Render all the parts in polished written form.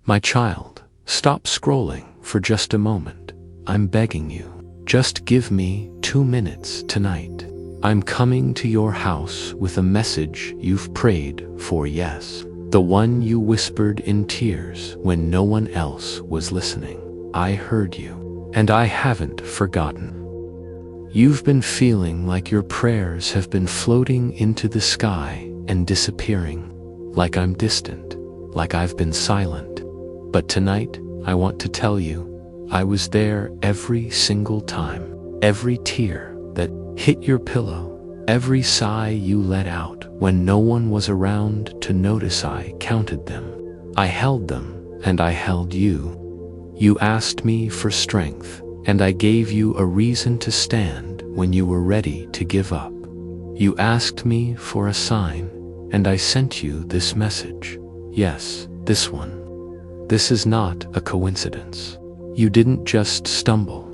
My child, stop scrolling for just a moment. I'm begging you. Just give me 2 minutes tonight. I'm coming to your house with a message you've prayed for, yes. The one you whispered in tears when no one else was listening. I heard you, and I haven't forgotten. You've been feeling like your prayers have been floating into the sky and disappearing, like I'm distant, like I've been silent. But tonight, I want to tell you, I was there every single time. Every tear that hit your pillow, every sigh you let out when no one was around to notice, I counted them. I held them, and I held you. You asked me for strength, and I gave you a reason to stand when you were ready to give up. You asked me for a sign, and I sent you this message. Yes, this one. This is not a coincidence. You didn't just stumble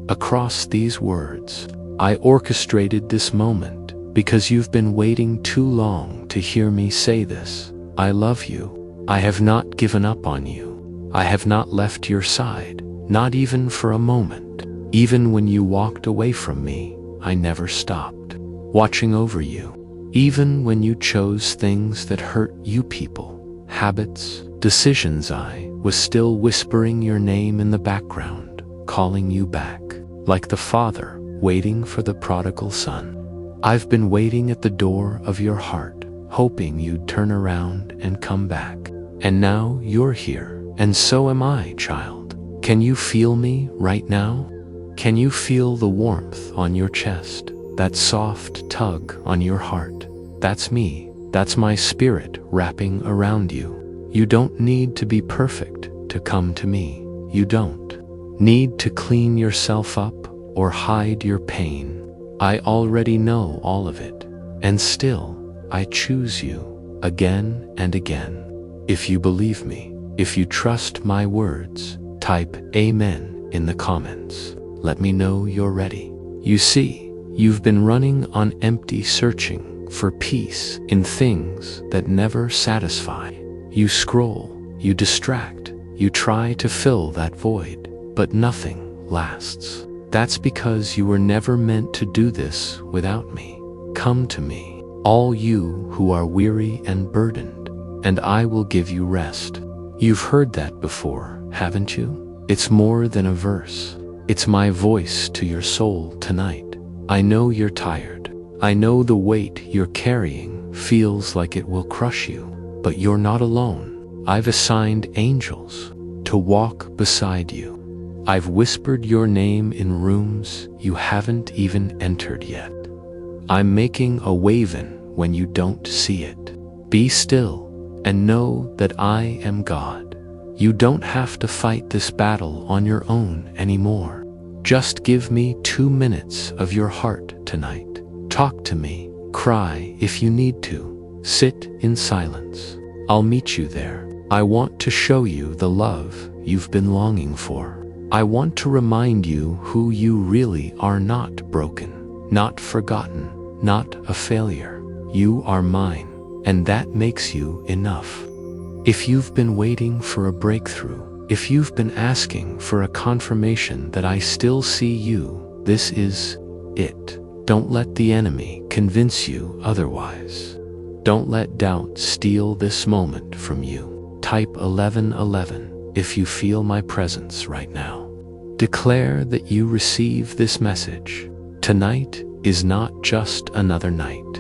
across these words. I orchestrated this moment because you've been waiting too long to hear me say this. I love you. I have not given up on you. I have not left your side, not even for a moment. Even when you walked away from me, I never stopped watching over you. Even when you chose things that hurt you, people, habits, decisions, I was still whispering your name in the background, calling you back, like the father waiting for the prodigal son. I've been waiting at the door of your heart, hoping you'd turn around and come back. And now you're here, and so am I, child. Can you feel me right now? Can you feel the warmth on your chest, that soft tug on your heart? That's me. That's my spirit wrapping around you. You don't need to be perfect to come to me. You don't need to clean yourself up or hide your pain. I already know all of it, and still, I choose you again and again. If you believe me, if you trust my words, type Amen in the comments. Let me know you're ready. You see, you've been running on empty, searching for peace in things that never satisfy. You scroll, you distract, you try to fill that void, but nothing lasts. That's because you were never meant to do this without me. Come to me, all you who are weary and burdened, and I will give you rest. You've heard that before, haven't you? It's more than a verse. It's my voice to your soul tonight. I know you're tired. I know the weight you're carrying feels like it will crush you. But you're not alone. I've assigned angels to walk beside you. I've whispered your name in rooms you haven't even entered yet. I'm making a waving when you don't see it. Be still and know that I am God. You don't have to fight this battle on your own anymore. Just give me 2 minutes of your heart tonight. Talk to me. Cry if you need to. Sit in silence. I'll meet you there. I want to show you the love you've been longing for. I want to remind you who you really are. Not broken, not forgotten, not a failure. You are mine, and that makes you enough. If you've been waiting for a breakthrough, if you've been asking for a confirmation that I still see you, this is it. Don't let the enemy convince you otherwise. Don't let doubt steal this moment from you. Type 1111 if you feel my presence right now. Declare that you receive this message. Tonight is not just another night.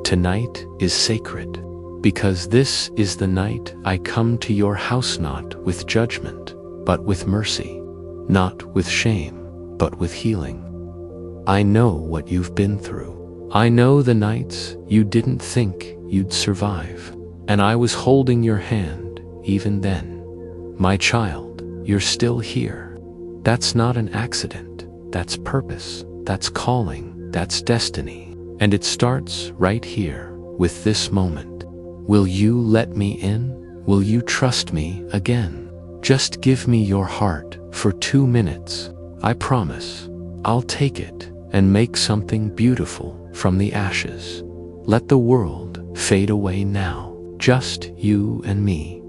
Tonight is sacred, because this is the night I come to your house, not with judgment, but with mercy. Not with shame, but with healing. I know what you've been through. I know the nights you didn't think you'd survive, and I was holding your hand even then. My child, you're still here. That's not an accident. That's purpose. That's calling. That's destiny. And it starts right here with this moment. Will you let me in? Will you trust me again? Just give me your heart for 2 minutes. I promise I'll take it and make something beautiful from the ashes. Let the world fade away now. Just you and me.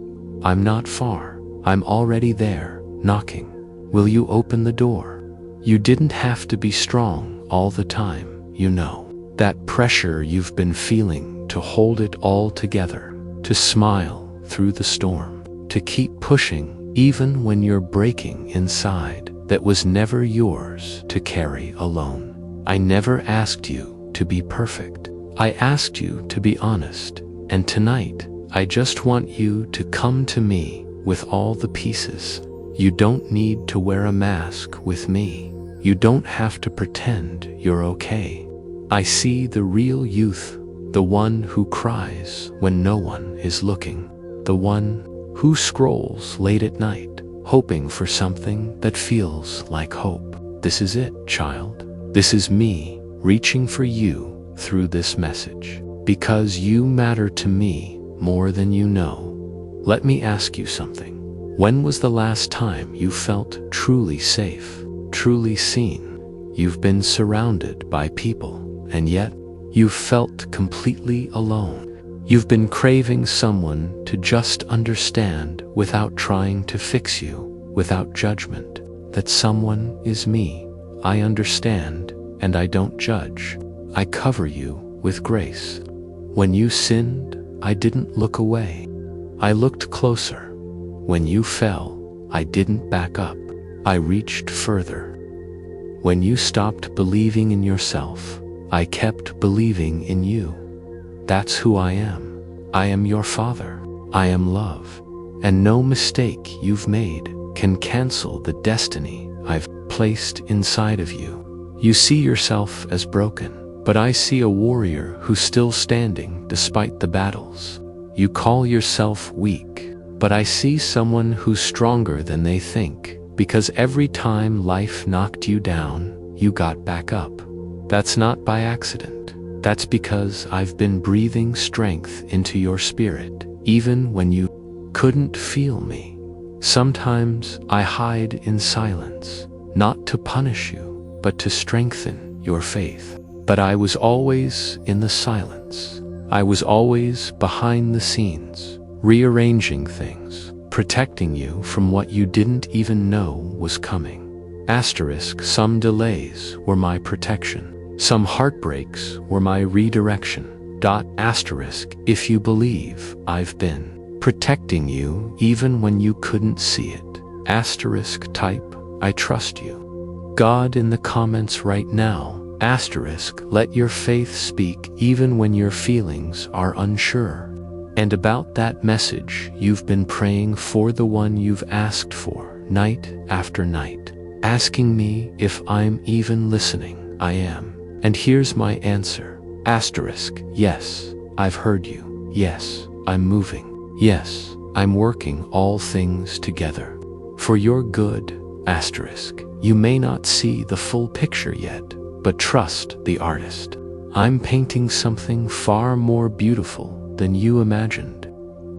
I'm not far. I'm already there, knocking. Will you open the door? You didn't have to be strong all the time, you know. That pressure you've been feeling to hold it all together, to smile through the storm, to keep pushing even when you're breaking inside, that was never yours to carry alone. I never asked you to be perfect. I asked you to be honest. And tonight, I just want you to come to me with all the pieces. You don't need to wear a mask with me. You don't have to pretend you're okay. I see the real youth, the one who cries when no one is looking, the one who scrolls late at night, hoping for something that feels like hope. This is it, child. This is me reaching for you through this message, because you matter to me more than you know. Let me ask you something. When was the last time you felt truly safe, truly seen? You've been surrounded by people, and yet you've felt completely alone. You've been craving someone to just understand without trying to fix you, without judgment. That someone is me. I understand, and I don't judge. I cover you with grace. When you sinned, I didn't look away. I looked closer. When you fell, I didn't back up. I reached further. When you stopped believing in yourself, I kept believing in you. That's who I am. I am your father. I am love. And no mistake you've made can cancel the destiny I've placed inside of you. You see yourself as broken, but I see a warrior who's still standing despite the battles. You call yourself weak, but I see someone who's stronger than they think, because every time life knocked you down, you got back up. That's not by accident. That's because I've been breathing strength into your spirit, even when you couldn't feel me. Sometimes I hide in silence, not to punish you, but to strengthen your faith. But I was always in the silence. I was always behind the scenes, rearranging things, protecting you from what you didn't even know was coming. Asterisk, some delays were my protection. Some heartbreaks were my redirection. Asterisk, if you believe I've been protecting you even when you couldn't see it. Asterisk type, I trust you. God in the comments right now. Asterisk, let your faith speak even when your feelings are unsure. And about that message you've been praying for, the one you've asked for night after night, asking me if I'm even listening. I am. And here's my answer. Asterisk, yes, I've heard you. Yes, I'm moving. Yes, I'm working all things together for your good. Asterisk, you may not see the full picture yet, but trust the artist. I'm painting something far more beautiful than you imagined.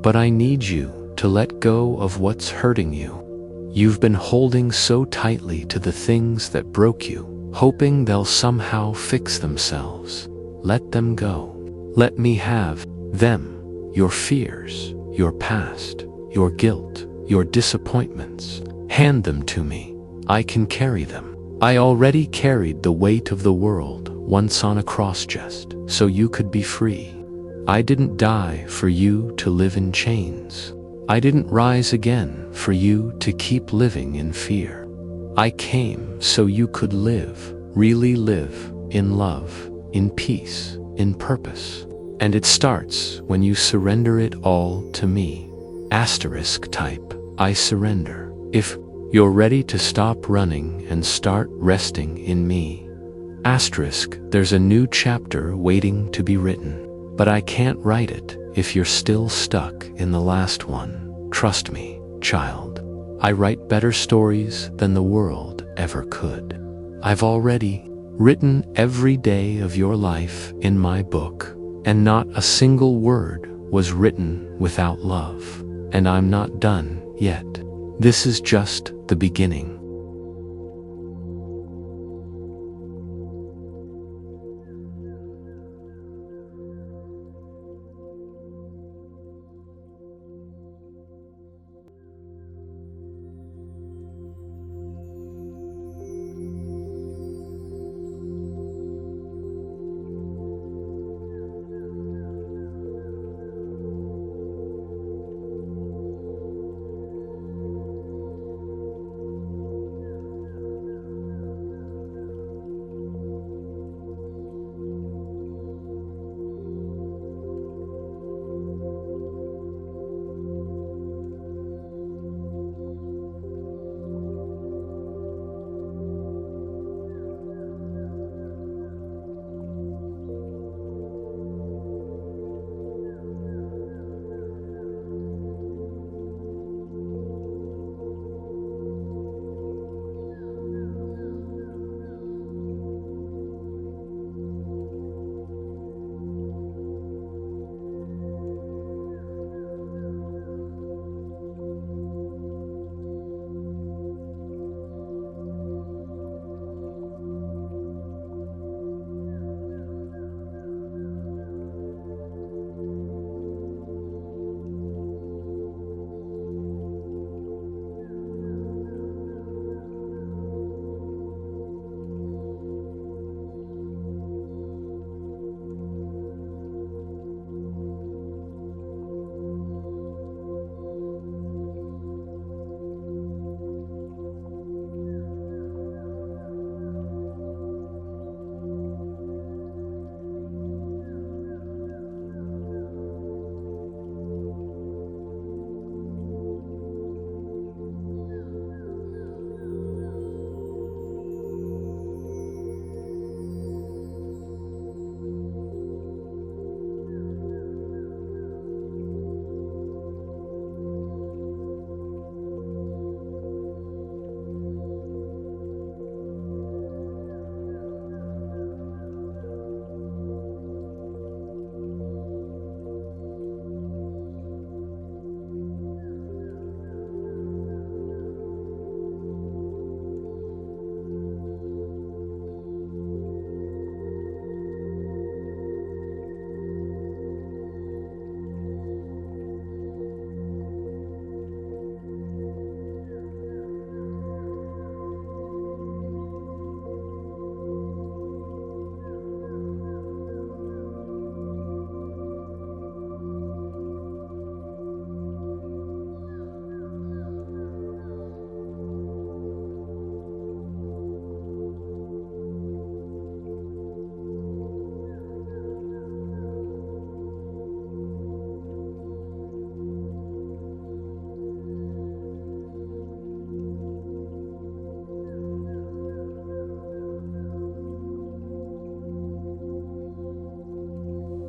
But I need you to let go of what's hurting you. You've been holding so tightly to the things that broke you, hoping they'll somehow fix themselves. Let them go. Let me have them. Your fears, your past, your guilt, your disappointments. Hand them to me. I can carry them. I already carried the weight of the world once on a cross just so you could be free. I didn't die for you to live in chains. I didn't rise again for you to keep living in fear. I came so you could live, really live, in love, in peace, in purpose. And it starts when you surrender it all to me. Asterisk type, I surrender. If you're ready to stop running and start resting in me. Asterisk, there's a new chapter waiting to be written, but I can't write it if you're still stuck in the last one. Trust me, child. I write better stories than the world ever could. I've already written every day of your life in my book, and not a single word was written without love. And I'm not done yet. This is just the beginning.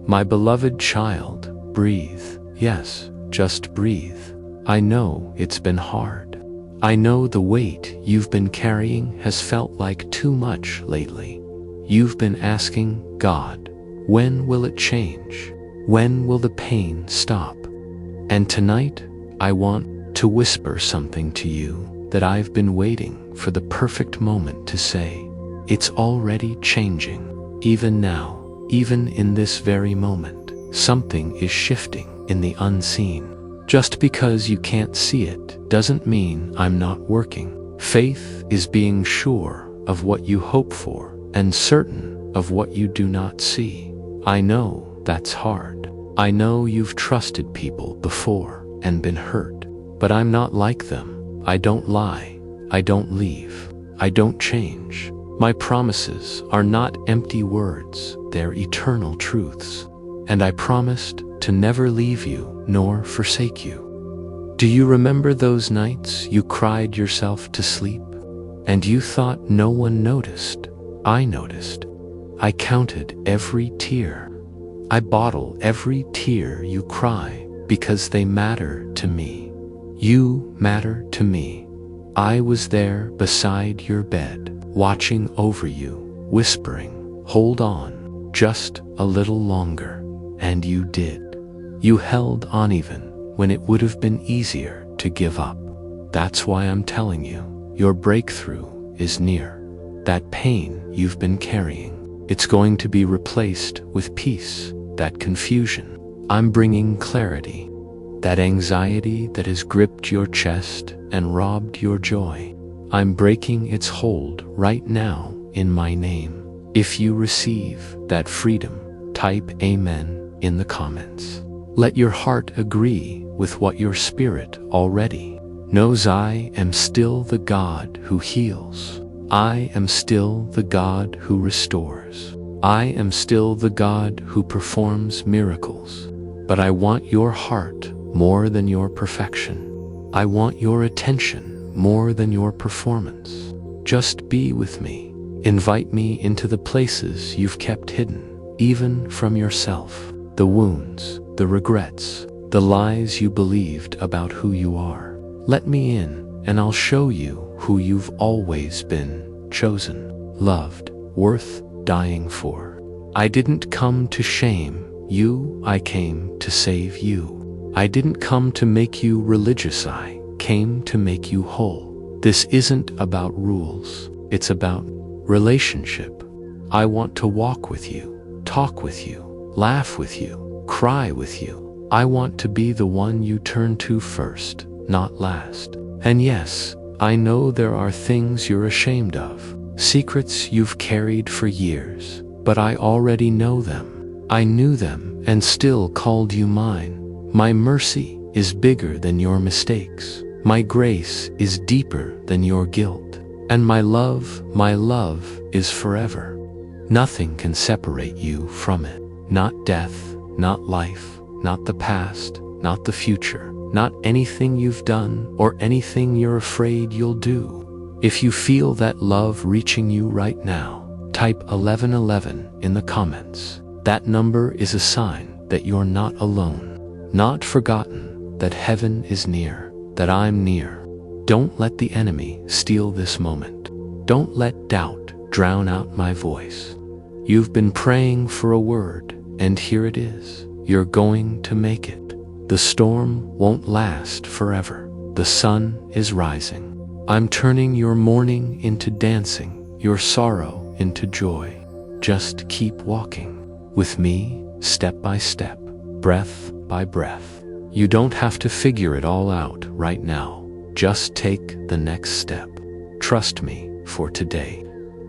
My beloved child, breathe. Yes, just breathe. I know it's been hard. I know the weight you've been carrying has felt like too much lately. You've been asking God, when will it change? When will the pain stop? And tonight, I want to whisper something to you that I've been waiting for the perfect moment to say. It's already changing. Even now, even in this very moment, something is shifting in the unseen. Just because you can't see it doesn't mean I'm not working. Faith is being sure of what you hope for and certain of what you do not see. I know that's hard. I know you've trusted people before and been hurt, but I'm not like them. I don't lie. I don't leave. I don't change. My promises are not empty words, they're eternal truths. And I promised to never leave you nor forsake you. Do you remember those nights you cried yourself to sleep? And you thought no one noticed? I noticed. I counted every tear. I bottle every tear you cry because they matter to me. You matter to me. I was there beside your bed, watching over you, whispering, hold on, just a little longer. And you did. You held on even when it would have been easier to give up. That's why I'm telling you, your breakthrough is near. That pain you've been carrying, it's going to be replaced with peace. That confusion, I'm bringing clarity. That anxiety that has gripped your chest and robbed your joy, I'm breaking its hold right now in my name. If you receive that freedom, type Amen in the comments. Let your heart agree with what your spirit already knows. I am still the God who heals. I am still the God who restores. I am still the God who performs miracles. But I want your heart more than your perfection. I want your attention more than your performance. Just be with me. Invite me into the places you've kept hidden, even from yourself. The wounds, the regrets, the lies you believed about who you are. Let me in, and I'll show you who you've always been: chosen, loved, worth dying for. I didn't come to shame you, I came to save you. I didn't come to make you religious, I came to make you whole. This isn't about rules, it's about relationship. I want to walk with you, talk with you, laugh with you, cry with you. I want to be the one you turn to first, not last. And yes, I know there are things you're ashamed of, secrets you've carried for years, but I already know them. I knew them and still called you mine. My mercy is bigger than your mistakes. My grace is deeper than your guilt. And my love is forever. Nothing can separate you from it. Not death, not life, not the past, not the future, not anything you've done or anything you're afraid you'll do. If you feel that love reaching you right now, type 1111 in the comments. That number is a sign that you're not alone, not forgotten, that heaven is near, that I'm near. Don't let the enemy steal this moment. Don't let doubt drown out my voice. You've been praying for a word, and here it is. You're going to make it. The storm won't last forever. The sun is rising. I'm turning your mourning into dancing, your sorrow into joy. Just keep walking with me, step by step, breath by breath. You don't have to figure it all out right now. Just take the next step. Trust me for today.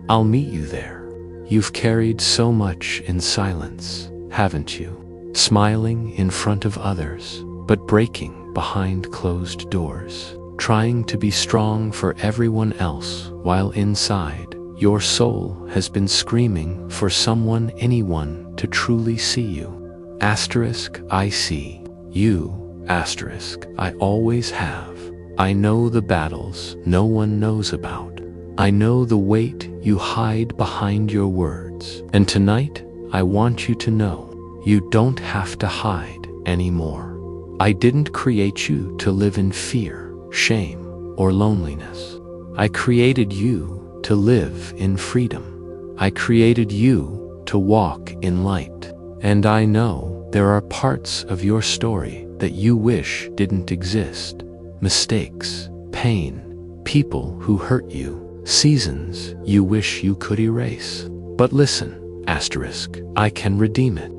I'll meet you there. You've carried so much in silence, haven't you? Smiling in front of others, but breaking behind closed doors. Trying to be strong for everyone else, while inside, your soul has been screaming for someone, anyone, to truly see you. Asterisk, I see you. Asterisk, I always have. I know the battles no one knows about. I know the weight you hide behind your words. And tonight, I want you to know You don't have to hide anymore. I didn't create you to live in fear, shame, or loneliness. I created you to live in freedom. I created you to walk in light. And I know there are parts of your story that you wish didn't exist. Mistakes, pain, people who hurt you, seasons you wish you could erase. But listen, asterisk, I can redeem it.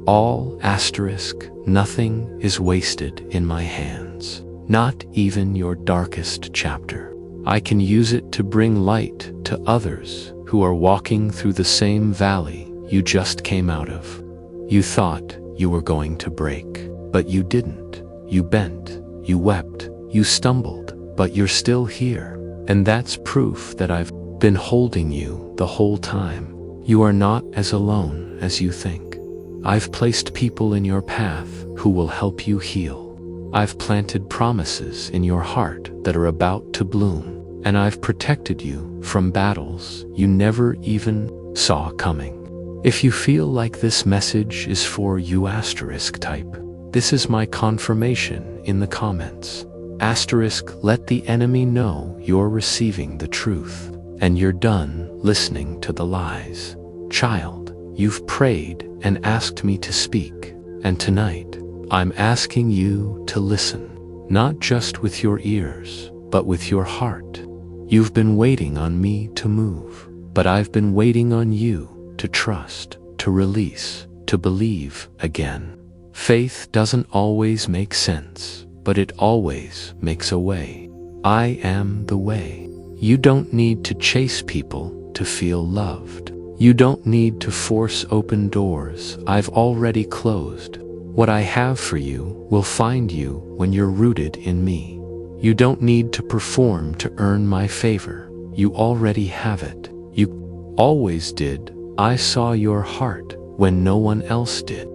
All asterisk, nothing is wasted in my hands. Not even your darkest chapter. I can use it to bring light to others who are walking through the same valley you just came out of. You thought you were going to break, but you didn't. You bent, you wept, you stumbled, but you're still here. And that's proof that I've been holding you the whole time. You are not as alone as you think. I've placed people in your path who will help you heal. I've planted promises in your heart that are about to bloom, and I've protected you from battles you never even saw coming. If you feel like this message is for you asterisk type, this is my confirmation in the comments. Asterisk, let the enemy know you're receiving the truth, and you're done listening to the lies. Child, you've prayed and asked me to speak, and tonight, I'm asking you to listen, not just with your ears, but with your heart. You've been waiting on me to move, but I've been waiting on you to trust, to release, to believe again. Faith doesn't always make sense, but it always makes a way. I am the way. You don't need to chase people to feel loved. You don't need to force open doors I've already closed. What I have for you will find you when you're rooted in me. You don't need to perform to earn my favor. You already have it. You always did. I saw your heart when no one else did.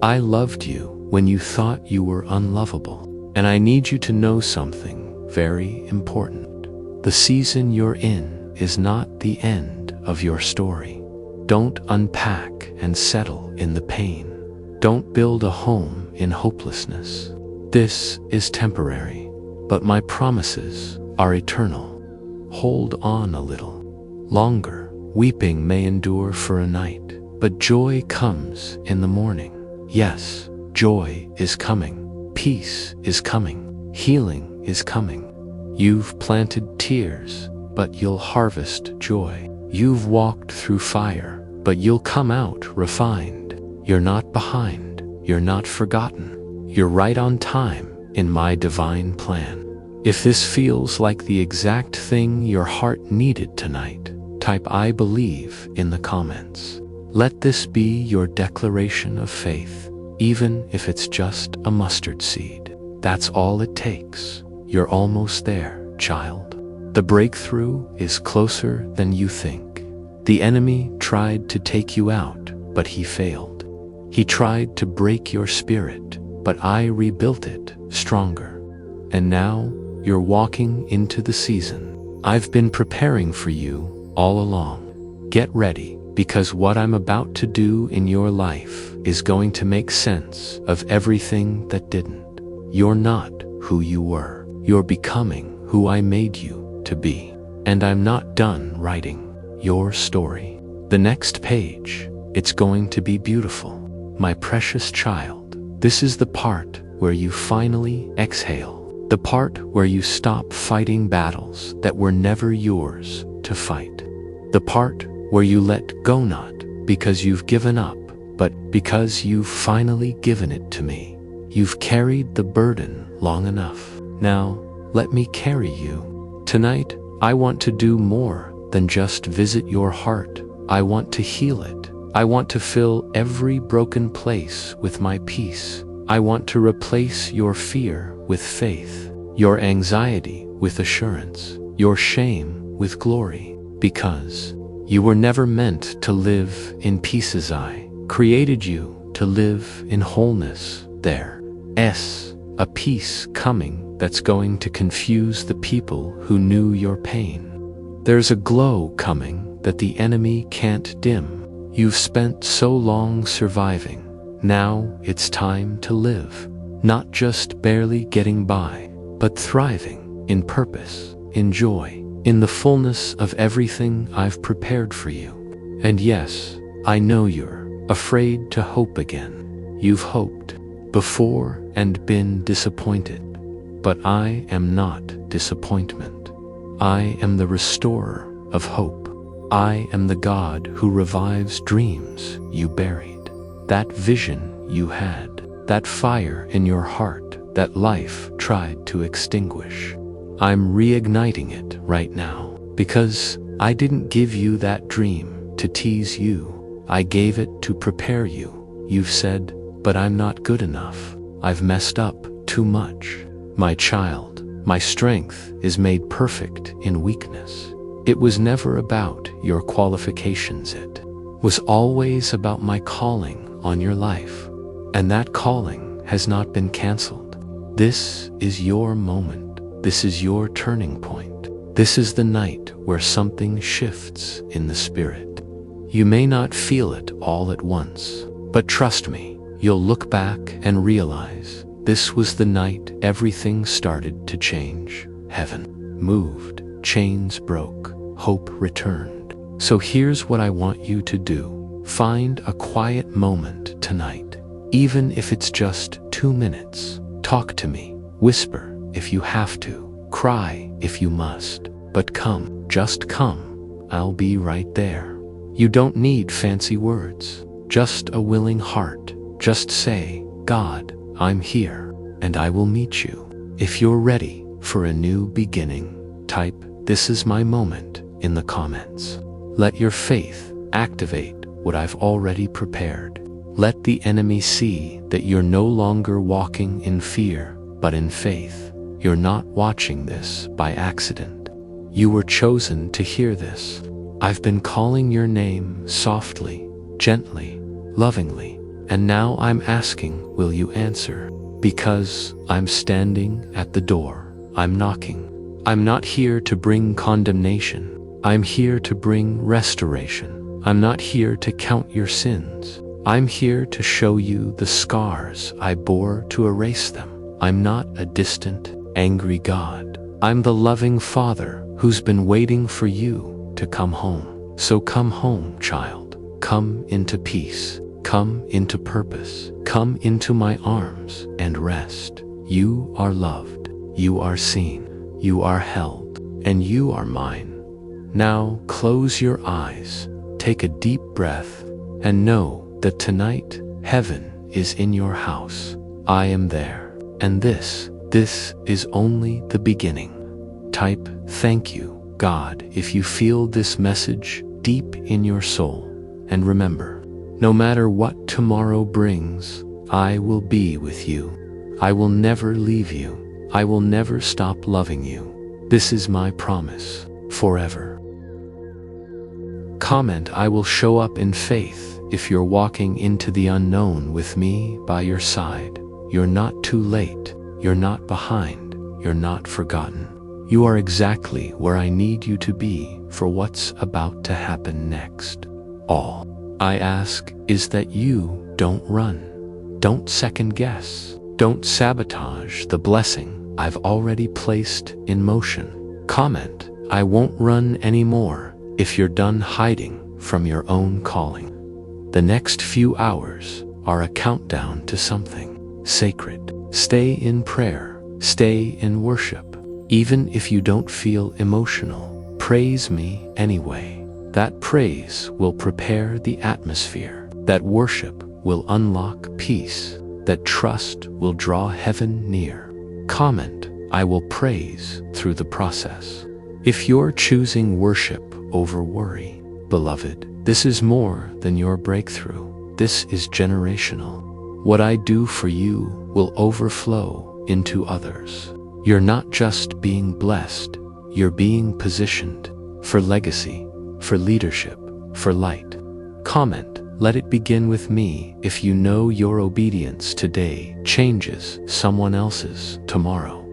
I loved you when you thought you were unlovable. And I need you to know something very important. The season you're in is not the end of your story. Don't unpack and settle in the pain. Don't build a home in hopelessness. This is temporary, but my promises are eternal. Hold on a little longer. Weeping may endure for a night, but joy comes in the morning. Yes, joy is coming. Peace is coming. Healing is coming. You've planted tears, but you'll harvest joy. You've walked through fire, but you'll come out refined. You're not behind. You're not forgotten. You're right on time in my divine plan. If this feels like the exact thing your heart needed tonight, type I believe in the comments. Let this be your declaration of faith, even if it's just a mustard seed. That's all it takes. You're almost there, child. The breakthrough is closer than you think. The enemy tried to take you out, but he failed. He tried to break your spirit, but I rebuilt it stronger. And now you're walking into the season I've been preparing for you all along. Get ready, because what I'm about to do in your life is going to make sense of everything that didn't. You're not who you were. You're becoming who I made you to be. And I'm not done writing your story. The next page, it's going to be beautiful. My precious child, this is the part where you finally exhale. The part where you stop fighting battles that were never yours to fight. The part where you let go, not because you've given up, but because you've finally given it to me. You've carried the burden long enough. Now, let me carry you. Tonight, I want to do more than just visit your heart. I want to heal it. I want to fill every broken place with my peace. I want to replace your fear with faith, your anxiety with assurance, your shame with glory. Because you were never meant to live in pieces. I created you to live in wholeness. There's a peace coming that's going to confuse the people who knew your pain. There's a glow coming that the enemy can't dim. You've spent so long surviving, Now it's time to live, not just barely getting by, but thriving in purpose, in joy, in the fullness of everything I've prepared for you. And yes, I know you're afraid to hope again. You've hoped before and been disappointed. But I am not disappointment. I am the restorer of hope. I am the God who revives dreams you buried. That vision you had, that fire in your heart that life tried to extinguish. I'm reigniting it right now, because I didn't give you that dream to tease you. I gave it to prepare you. You've said, but I'm not good enough. I've messed up too much. My child, my strength is made perfect in weakness. It was never about your qualifications. It was always about my calling on your life. And that calling has not been canceled. This is your moment. This is your turning point. This is the night where something shifts in the spirit. You may not feel it all at once, but trust me, you'll look back and realize this was the night everything started to change. Heaven moved, chains broke, hope returned. So here's what I want you to do. Find a quiet moment tonight, even if it's just 2 minutes. Talk to me, whisper if you have to, cry if you must, but come, just come. I'll be right there. You don't need fancy words, just a willing heart. Just say, God, I'm here, and I will meet you. If you're ready for a new beginning, type, "This is my moment," in the comments. Let your faith activate what I've already prepared. Let the enemy see that you're no longer walking in fear, but in faith. You're not watching this by accident. You were chosen to hear this. I've been calling your name softly, gently, lovingly, and now I'm asking, will you answer? Because I'm standing at the door. I'm knocking. I'm not here to bring condemnation. I'm here to bring restoration. I'm not here to count your sins. I'm here to show you the scars I bore to erase them. I'm not a distant, angry God. I'm the loving Father who's been waiting for you to come home. So come home, child. Come into peace. Come into purpose. Come into my arms and rest. You are loved. You are seen. You are held. And you are mine. Now close your eyes. Take a deep breath and know that tonight heaven is in your house. I am there. And this is only the beginning. Type, "Thank you, God," if you feel this message deep in your soul. And remember, no matter what tomorrow brings, I will be with you. I will never leave you. I will never stop loving you. This is my promise, forever. Comment, "I will show up in faith," if you're walking into the unknown with me by your side. You're not too late. You're not behind. You're not forgotten. You are exactly where I need you to be for what's about to happen next. All I ask is that you don't run. Don't second guess. Don't sabotage the blessing I've already placed in motion. Comment, "I won't run anymore," if you're done hiding from your own calling. The next few hours are a countdown to something sacred. Stay in prayer. Stay in worship. Even if you don't feel emotional, praise me anyway. That praise will prepare the atmosphere. That worship will unlock peace. That trust will draw heaven near. Comment, "I will praise through the process." If you're choosing worship over worry, beloved, this is more than your breakthrough. This is generational. What I do for you will overflow into others. You're not just being blessed, you're being positioned for legacy, for leadership, for light. Comment, "Let it begin with me," if you know your obedience today changes someone else's tomorrow.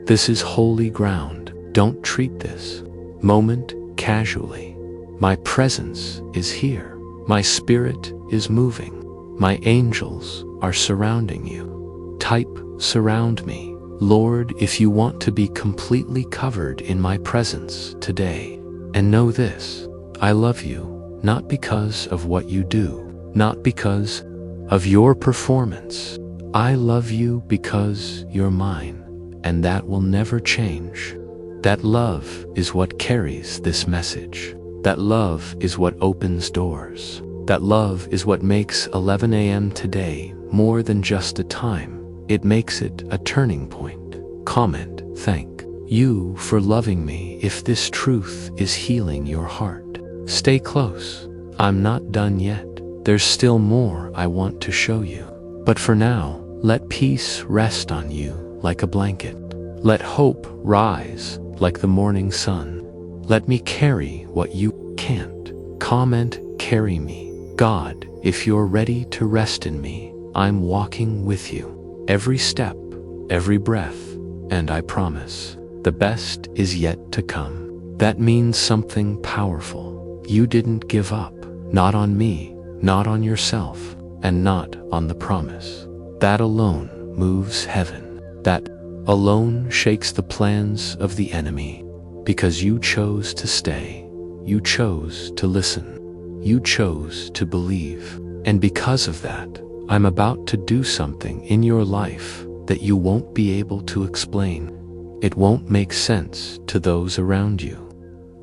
This is holy ground. Don't treat this moment casually. My presence is here. My spirit is moving. My angels are surrounding you. Type surround me. Lord, if you want to be completely covered in my presence today. And know this, I love you, not because of what you do, not because of your performance. I love you because you're mine, and that will never change. That love is what carries this message. That love is what opens doors. That love is what makes 11 a.m. today more than just a time. It makes it a turning point. Comment, thank you for loving me if this truth is healing your heart. Stay close. I'm not done yet. There's still more I want to show you. But for now, let peace rest on you like a blanket. Let hope rise like the morning sun. Let me carry what you can't. Comment, carry me. God, if you're ready to rest in me, I'm walking with you. Every step, every breath, and I promise, the best is yet to come. That means something powerful. You didn't give up, not on me, not on yourself, and not on the promise. That alone moves heaven. That alone shakes the plans of the enemy. Because you chose to stay, you chose to listen, you chose to believe. And because of that, I'm about to do something in your life that you won't be able to explain. It won't make sense to those around you,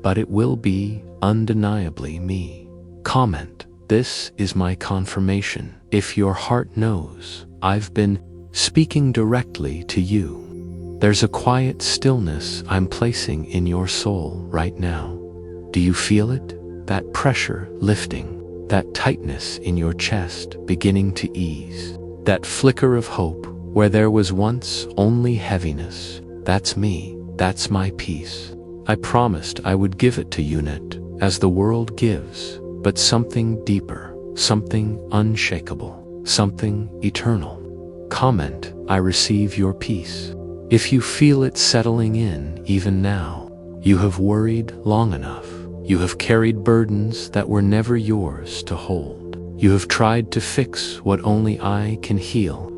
but it will be undeniably me. Comment, this is my confirmation. If your heart knows, I've been speaking directly to you. There's a quiet stillness I'm placing in your soul right now. Do you feel it? That pressure lifting, that tightness in your chest beginning to ease, that flicker of hope where there was once only heaviness. That's me, that's my peace. I promised I would give it to you, as the world gives, but something deeper, something unshakable, something eternal. Comment, I receive your peace. If you feel it settling in even now, you have worried long enough. You have carried burdens that were never yours to hold. You have tried to fix what only I can heal.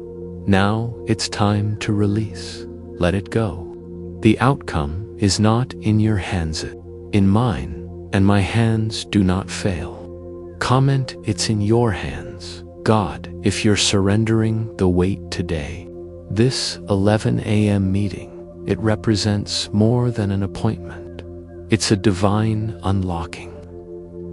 Now it's time to release. Let it go. The outcome is not in your hands, in mine, and my hands do not fail. Comment, it's in your hands. God, if you're surrendering the weight today, this 11 a.m. meeting, it represents more than an appointment. It's a divine unlocking.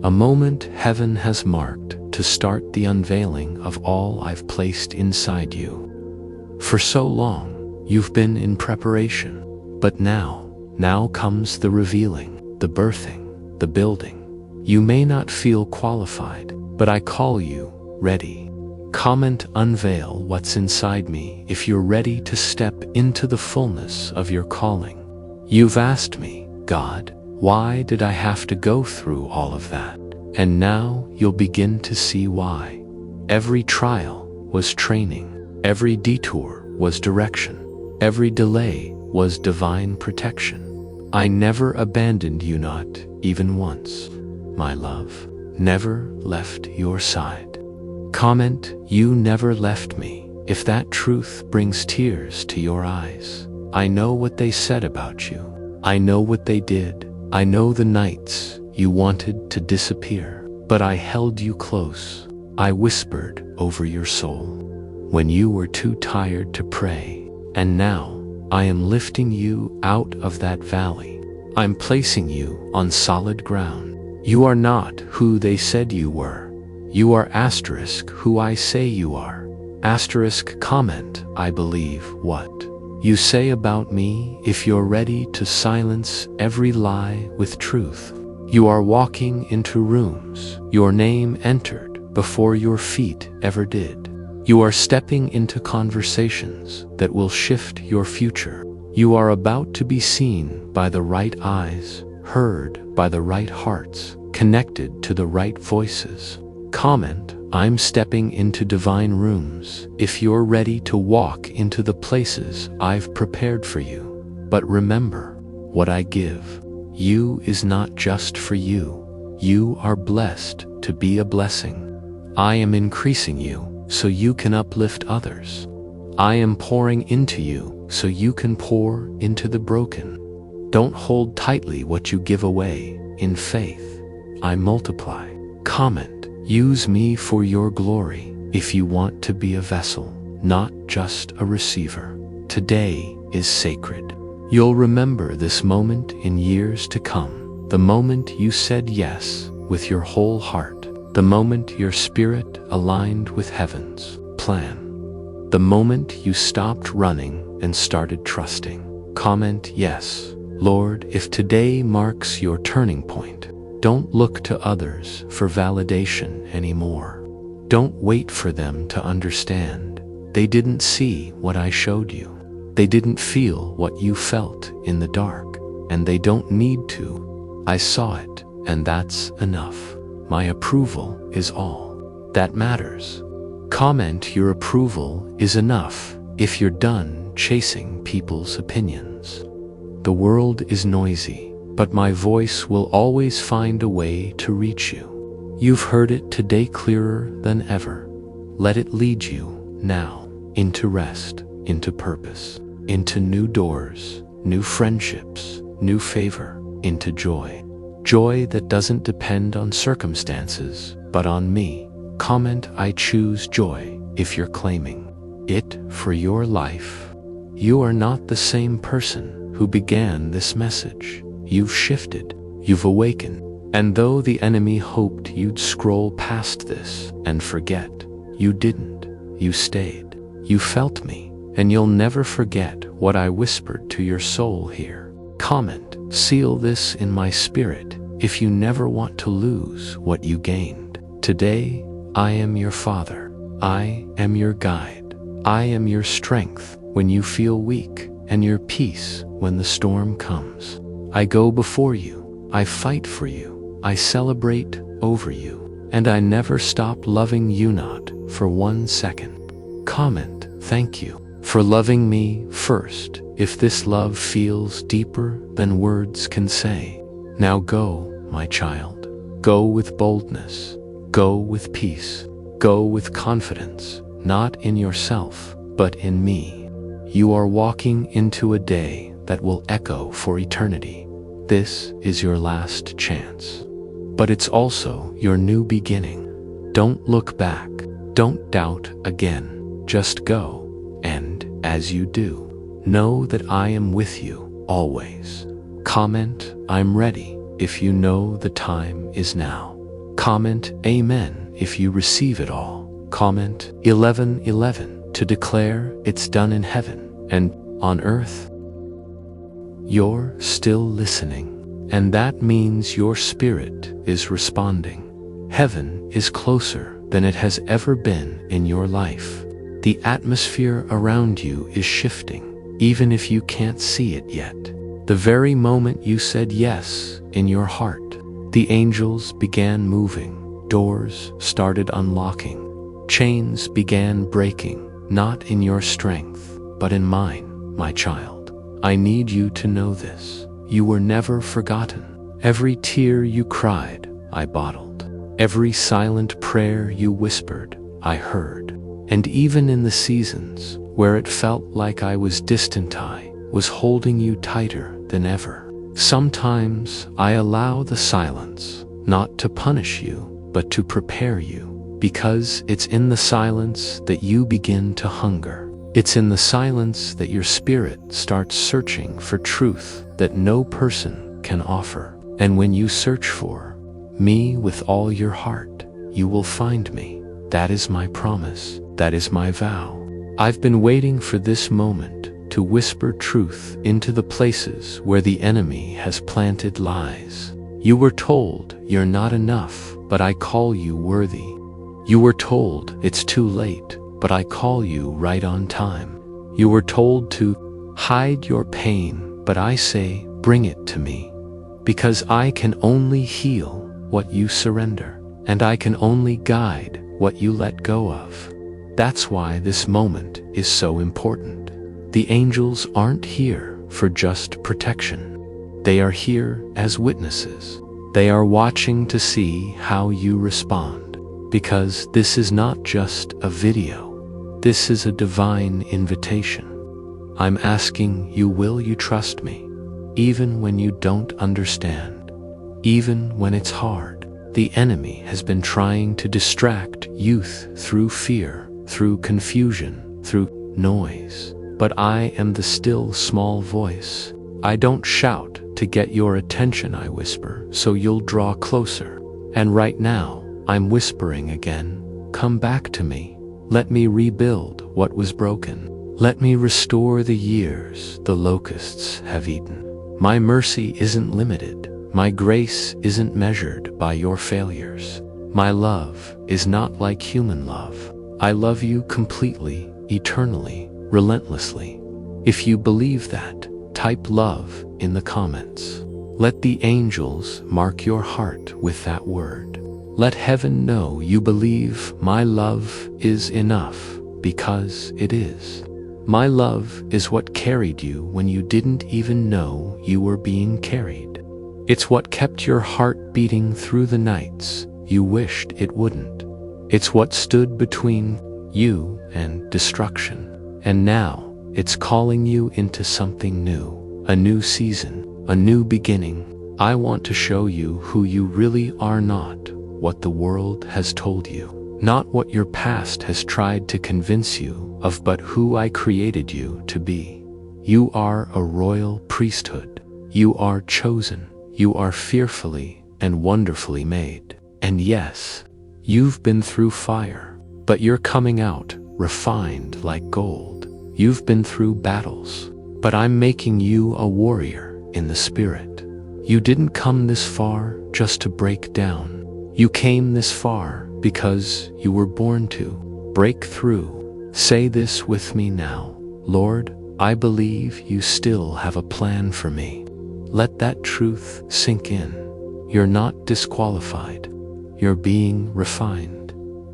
A moment heaven has marked to start the unveiling of all I've placed inside you. For so long, you've been in preparation, but now comes the revealing, the birthing, the building. You may not feel qualified, but I call you ready. Comment, unveil what's inside me if you're ready to step into the fullness of your calling. You've asked me, God, why did I have to go through all of that? And now you'll begin to see why. Every trial was training. Every detour was direction. Every delay was divine protection. I never abandoned you, not even once. My love, never left your side. Comment, you never left me. If that truth brings tears to your eyes, I know what they said about you. I know what they did. I know the nights you wanted to disappear, but I held you close. I whispered over your soul when you were too tired to pray. And now, I am lifting you out of that valley. I'm placing you on solid ground. You are not who they said you were. You are asterisk who I say you are. Asterisk, comment, I believe what you say about me if you're ready to silence every lie with truth. You are walking into rooms your name entered before your feet ever did. You are stepping into conversations that will shift your future. You are about to be seen by the right eyes, heard by the right hearts, connected to the right voices. Comment, I'm stepping into divine rooms if you're ready to walk into the places I've prepared for you. But remember, what I give you is not just for you. You are blessed to be a blessing. I am increasing you so you can uplift others. I am pouring into you so you can pour into the broken. Don't hold tightly what you give away. In faith, I multiply. Comment, use me for your glory if you want to be a vessel, not just a receiver. Today is sacred. You'll remember this moment in years to come. The moment you said yes with your whole heart. The moment your spirit aligned with heaven's plan. The moment you stopped running and started trusting. Comment, yes, Lord, if today marks your turning point. Don't look to others for validation anymore. Don't wait for them to understand. They didn't see what I showed you. They didn't feel what you felt in the dark, and they don't need to. I saw it, and that's enough. My approval is all that matters. Comment, your approval is enough if you're done chasing people's opinions. The world is noisy, but my voice will always find a way to reach you. You've heard it today clearer than ever. Let it lead you now into rest, into purpose, into new doors, new friendships, new favor, into joy. Joy that doesn't depend on circumstances, but on me. Comment, I choose joy if you're claiming it for your life. You are not the same person who began this message. You've shifted, you've awakened. And though the enemy hoped you'd scroll past this and forget, you didn't. You stayed. You felt me, and you'll never forget what I whispered to your soul here. Comment, seal this in my spirit if you never want to lose what you gained. Today, I am your Father. I am your guide. I am your strength when you feel weak, and your peace when the storm comes. I go before you. I fight for you. I celebrate over you. And I never stop loving you, not for 1 second. Comment, thank you for loving me first. If this love feels deeper than words can say. Now go, my child. Go with boldness. Go with peace. Go with confidence, not in yourself, but in me. You are walking into a day that will echo for eternity. This is your last chance. But it's also your new beginning. Don't look back. Don't doubt again. Just go. And as you do, know that I am with you always. Comment, I'm ready if you know the time is now. Comment, amen if you receive it all. Comment, 11:11 to declare it's done in heaven and on earth. You're still listening, and that means your spirit is responding. Heaven is closer than it has ever been in your life. The atmosphere around you is shifting, even if you can't see it yet. The very moment you said yes in your heart, the angels began moving, doors started unlocking, chains began breaking, not in your strength, but in mine, my child. I need you to know this. You were never forgotten. Every tear you cried, I bottled. Every silent prayer you whispered, I heard. And even in the seasons where it felt like I was distant, I was holding you tighter than ever. Sometimes I allow the silence, not to punish you, but to prepare you, because it's in the silence that you begin to hunger. It's in the silence that your spirit starts searching for truth that no person can offer. And when you search for me with all your heart, you will find me. That is my promise. That is my vow. I've been waiting for this moment to whisper truth into the places where the enemy has planted lies. You were told you're not enough, but I call you worthy. You were told it's too late, but I call you right on time. You were told to hide your pain, but I say, bring it to me. Because I can only heal what you surrender, and I can only guide what you let go of. That's why this moment is so important. The angels aren't here for just protection. They are here as witnesses. They are watching to see how you respond. because this is not just a video. This is a divine invitation. I'm asking you, will you trust me? Even when you don't understand, even when it's hard. The enemy has been trying to distract youth through fear, through confusion, through noise. But I am the still small voice. I don't shout to get your attention, I whisper, so you'll draw closer. And right now, I'm whispering again, come back to me. Let me rebuild what was broken. Let me restore the years the locusts have eaten. My mercy isn't limited. My grace isn't measured by your failures. My love is not like human love. I love you completely, eternally, relentlessly. If you believe that, type love in the comments. Let the angels mark your heart with that word. Let heaven know you believe my love is enough, because it is. My love is what carried you when you didn't even know you were being carried. It's what kept your heart beating through the nights you wished it wouldn't. It's what stood between you and destruction. And now, it's calling you into something new, a new season, a new beginning. I want to show you who you really are, not what the world has told you, not what your past has tried to convince you of, but who I created you to be. You are a royal priesthood. You are chosen. You are fearfully and wonderfully made. And yes, you've been through fire, but you're coming out refined like gold. You've been through battles, but I'm making you a warrior in the spirit. You didn't come this far just to break down. You came this far because you were born to break through. Say this with me now. Lord, I believe you still have a plan for me. Let that truth sink in. You're not disqualified. You're being refined.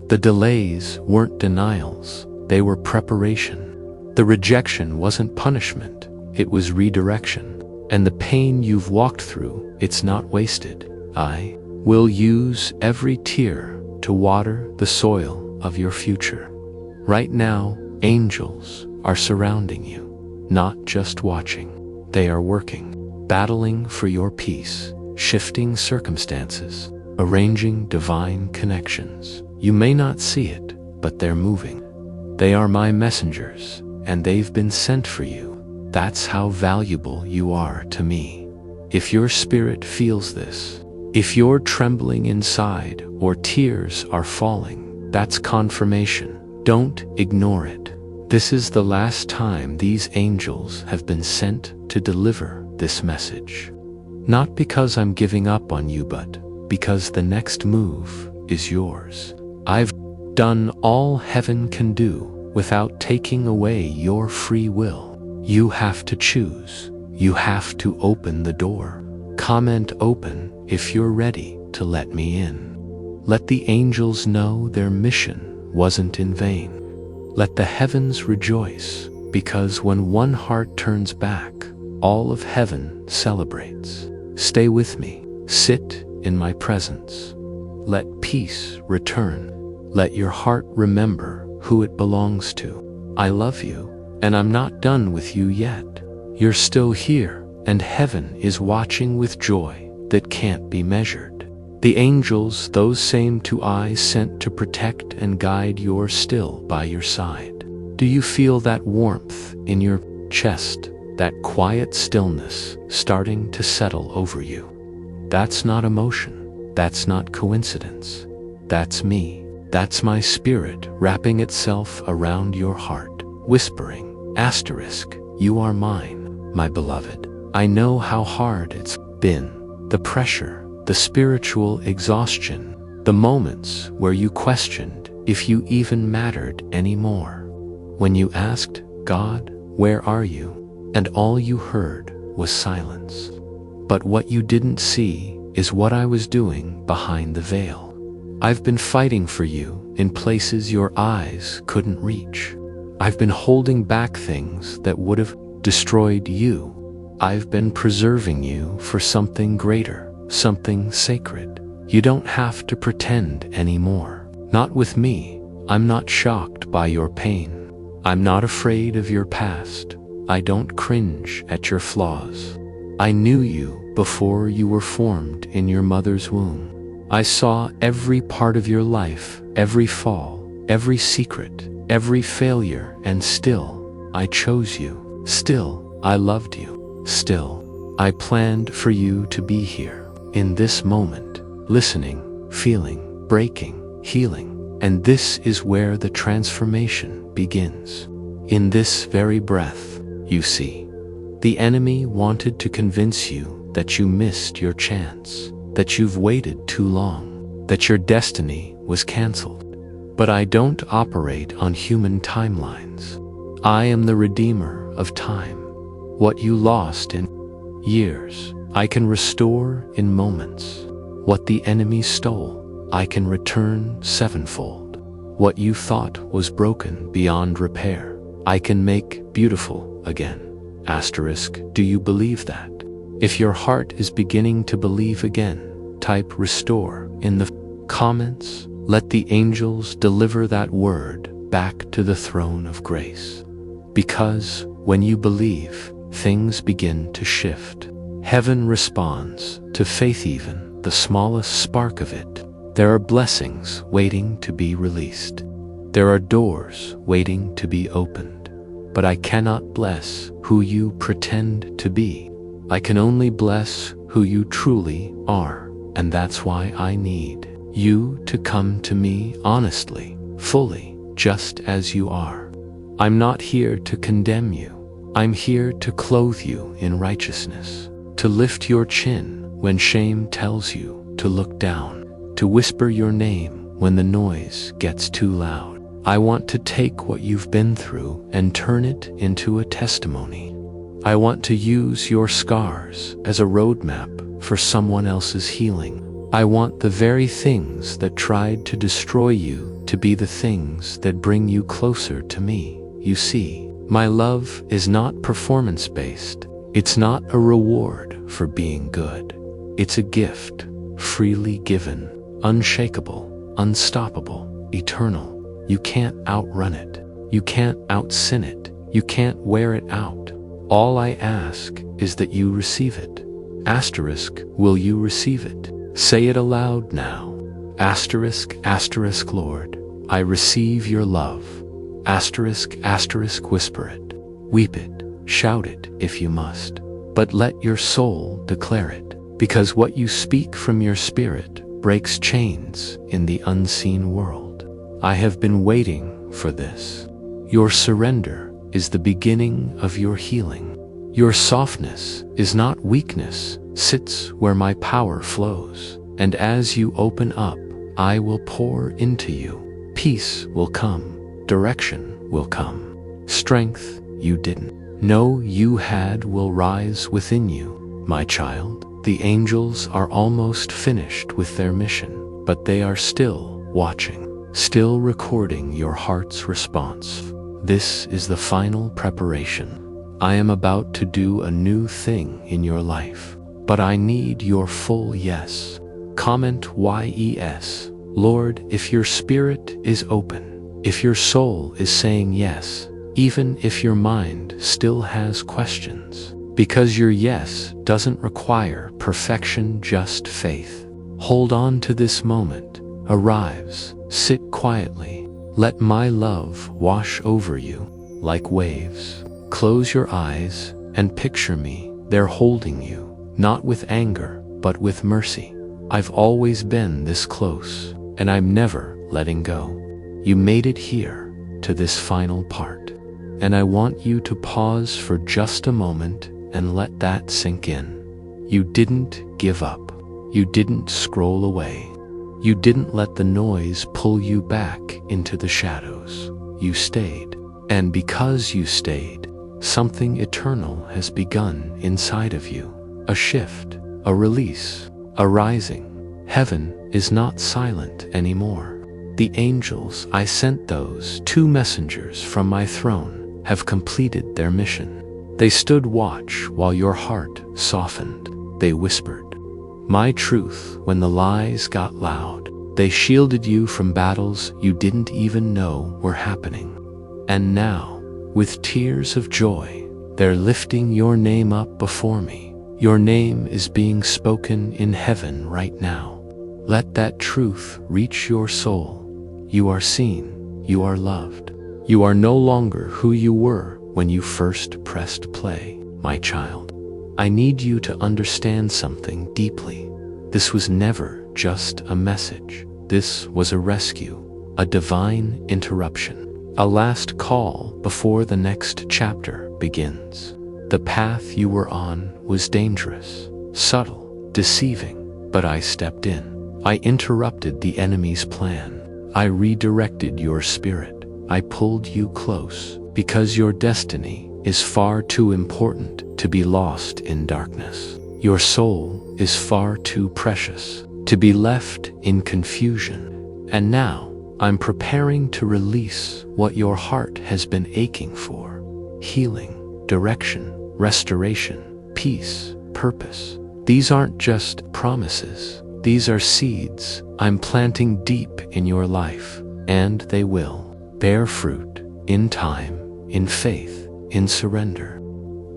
The delays weren't denials. They were preparation. The rejection wasn't punishment. It was redirection. And the pain you've walked through, it's not wasted. I will use every tear to water the soil of your future. Right now, angels are surrounding you, not just watching. They are working. Battling for your peace, shifting circumstances, arranging divine connections. You may not see it, but they're moving. They are my messengers, and they've been sent for you. That's how valuable you are to me. If your spirit feels this, if you're trembling inside or tears are falling, that's confirmation. Don't ignore it. This is the last time these angels have been sent to deliver this message. Not because I'm giving up on you, but because the next move is yours. I've done all heaven can do without taking away your free will. You have to choose. You have to open the door. Comment open if you're ready to let me in. Let the angels know their mission wasn't in vain. Let the heavens rejoice, because when one heart turns back, all of heaven celebrates. Stay with me. Sit in my presence. Let peace return. Let your heart remember who it belongs to. I love you, and I'm not done with you yet. You're still here, and heaven is watching with joy that can't be measured. The angels, those same two eyes sent to protect and guide, you're still by your side. Do you feel that warmth in your chest? That quiet stillness starting to settle over you? That's not emotion. That's not coincidence. That's me. That's my spirit wrapping itself around your heart, whispering, asterisk, you are mine, my beloved. I know how hard it's been. The pressure, the spiritual exhaustion, the moments where you questioned if you even mattered anymore. When you asked, God, where are you? And all you heard was silence. But what you didn't see is what I was doing behind the veil. I've been fighting for you in places your eyes couldn't reach. I've been holding back things that would have destroyed you. I've been preserving you for something greater, something sacred. You don't have to pretend anymore. Not with me. I'm not shocked by your pain. I'm not afraid of your past. I don't cringe at your flaws. I knew you before you were formed in your mother's womb. I saw every part of your life, every fall, every secret, every failure, and still, I chose you. Still, I loved you. Still, I planned for you to be here, in this moment, listening, feeling, breaking, healing. And this is where the transformation begins. In this very breath, you see. The enemy wanted to convince you that you missed your chance, that you've waited too long, that your destiny was canceled. But I don't operate on human timelines. I am the redeemer of time. What you lost in years, I can restore in moments. What the enemy stole, I can return sevenfold. What you thought was broken beyond repair, I can make beautiful again. Asterisk, do you believe that? If your heart is beginning to believe again, type restore in the comments. Let the angels deliver that word back to the throne of grace. Because when you believe, things begin to shift. Heaven responds to faith, even the smallest spark of it. There are blessings waiting to be released. There are doors waiting to be opened. But I cannot bless who you pretend to be. I can only bless who you truly are. And that's why I need you to come to me honestly, fully, just as you are. I'm not here to condemn you. I'm here to clothe you in righteousness, to lift your chin when shame tells you to look down, to whisper your name when the noise gets too loud. I want to take what you've been through and turn it into a testimony. I want to use your scars as a roadmap for someone else's healing. I want the very things that tried to destroy you to be the things that bring you closer to me. You see, my love is not performance-based. It's not a reward for being good. It's a gift, freely given, unshakable, unstoppable, eternal. You can't outrun it. You can't out-sin it. You can't wear it out. All I ask is that you receive it. Asterisk, will you receive it? Say it aloud now. Asterisk, asterisk, Lord, I receive your love. Asterisk, asterisk, whisper it. Weep it. Shout it if you must. But let your soul declare it. Because what you speak from your spirit breaks chains in the unseen world. I have been waiting for this. Your surrender is the beginning of your healing. Your softness is not weakness, sits where my power flows. And as you open up, I will pour into you. Peace will come. Direction will come. Strength you didn't know you had will rise within you. My child, the angels are almost finished with their mission, but they are still watching. Still recording your heart's response. This is the final preparation. I am about to do a new thing in your life, but I need your full yes. Comment YES. Lord, if your spirit is open, if your soul is saying yes, even if your mind still has questions, because your yes doesn't require perfection, just faith. Hold on to this moment. Arrives. Sit quietly. Let my love wash over you like waves. Close your eyes and picture me there holding you, not with anger, but with mercy. I've always been this close, and I'm never letting go. You made it here, to this final part. And I want you to pause for just a moment and let that sink in. You didn't give up. You didn't scroll away. You didn't let the noise pull you back into the shadows. You stayed. And because you stayed, something eternal has begun inside of you. A shift, a release, a rising. Heaven is not silent anymore. The angels I sent, those two messengers from my throne, have completed their mission. They stood watch while your heart softened. They whispered my truth when the lies got loud. They shielded you from battles you didn't even know were happening. And now, with tears of joy, they're lifting your name up before me. Your name is being spoken in heaven right now. Let that truth reach your soul. You are seen. You are loved. You are no longer who you were when you first pressed play, my child. I need you to understand something deeply. This was never just a message. This was a rescue, a divine interruption, a last call before the next chapter begins. The path you were on was dangerous, subtle, deceiving, but I stepped in. I interrupted the enemy's plan. I redirected your spirit. I pulled you close because your destiny is far too important to be lost in darkness. Your soul is far too precious to be left in confusion. And now I'm preparing to release what your heart has been aching for: healing, direction, restoration, peace, purpose. These aren't just promises. These are seeds I'm planting deep in your life, and they will bear fruit in time, in faith, in surrender.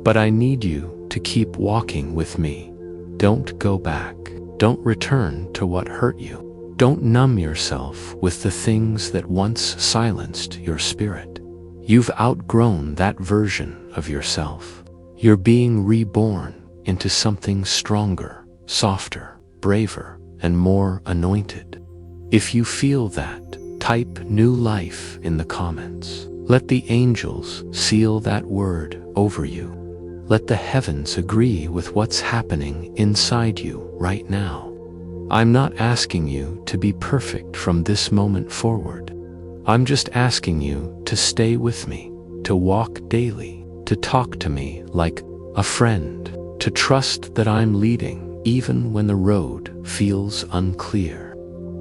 But I need you to keep walking with me. Don't go back. Don't return to what hurt you. Don't numb yourself with the things that once silenced your spirit. You've outgrown that version of yourself. You're being reborn into something stronger, softer, braver, and more anointed. If you feel that, type new life in the comments. Let the angels seal that word over you. Let the heavens agree with what's happening inside you right now. I'm not asking you to be perfect from this moment forward. I'm just asking you to stay with me, to walk daily, to talk to me like a friend, to trust that I'm leading even when the road feels unclear.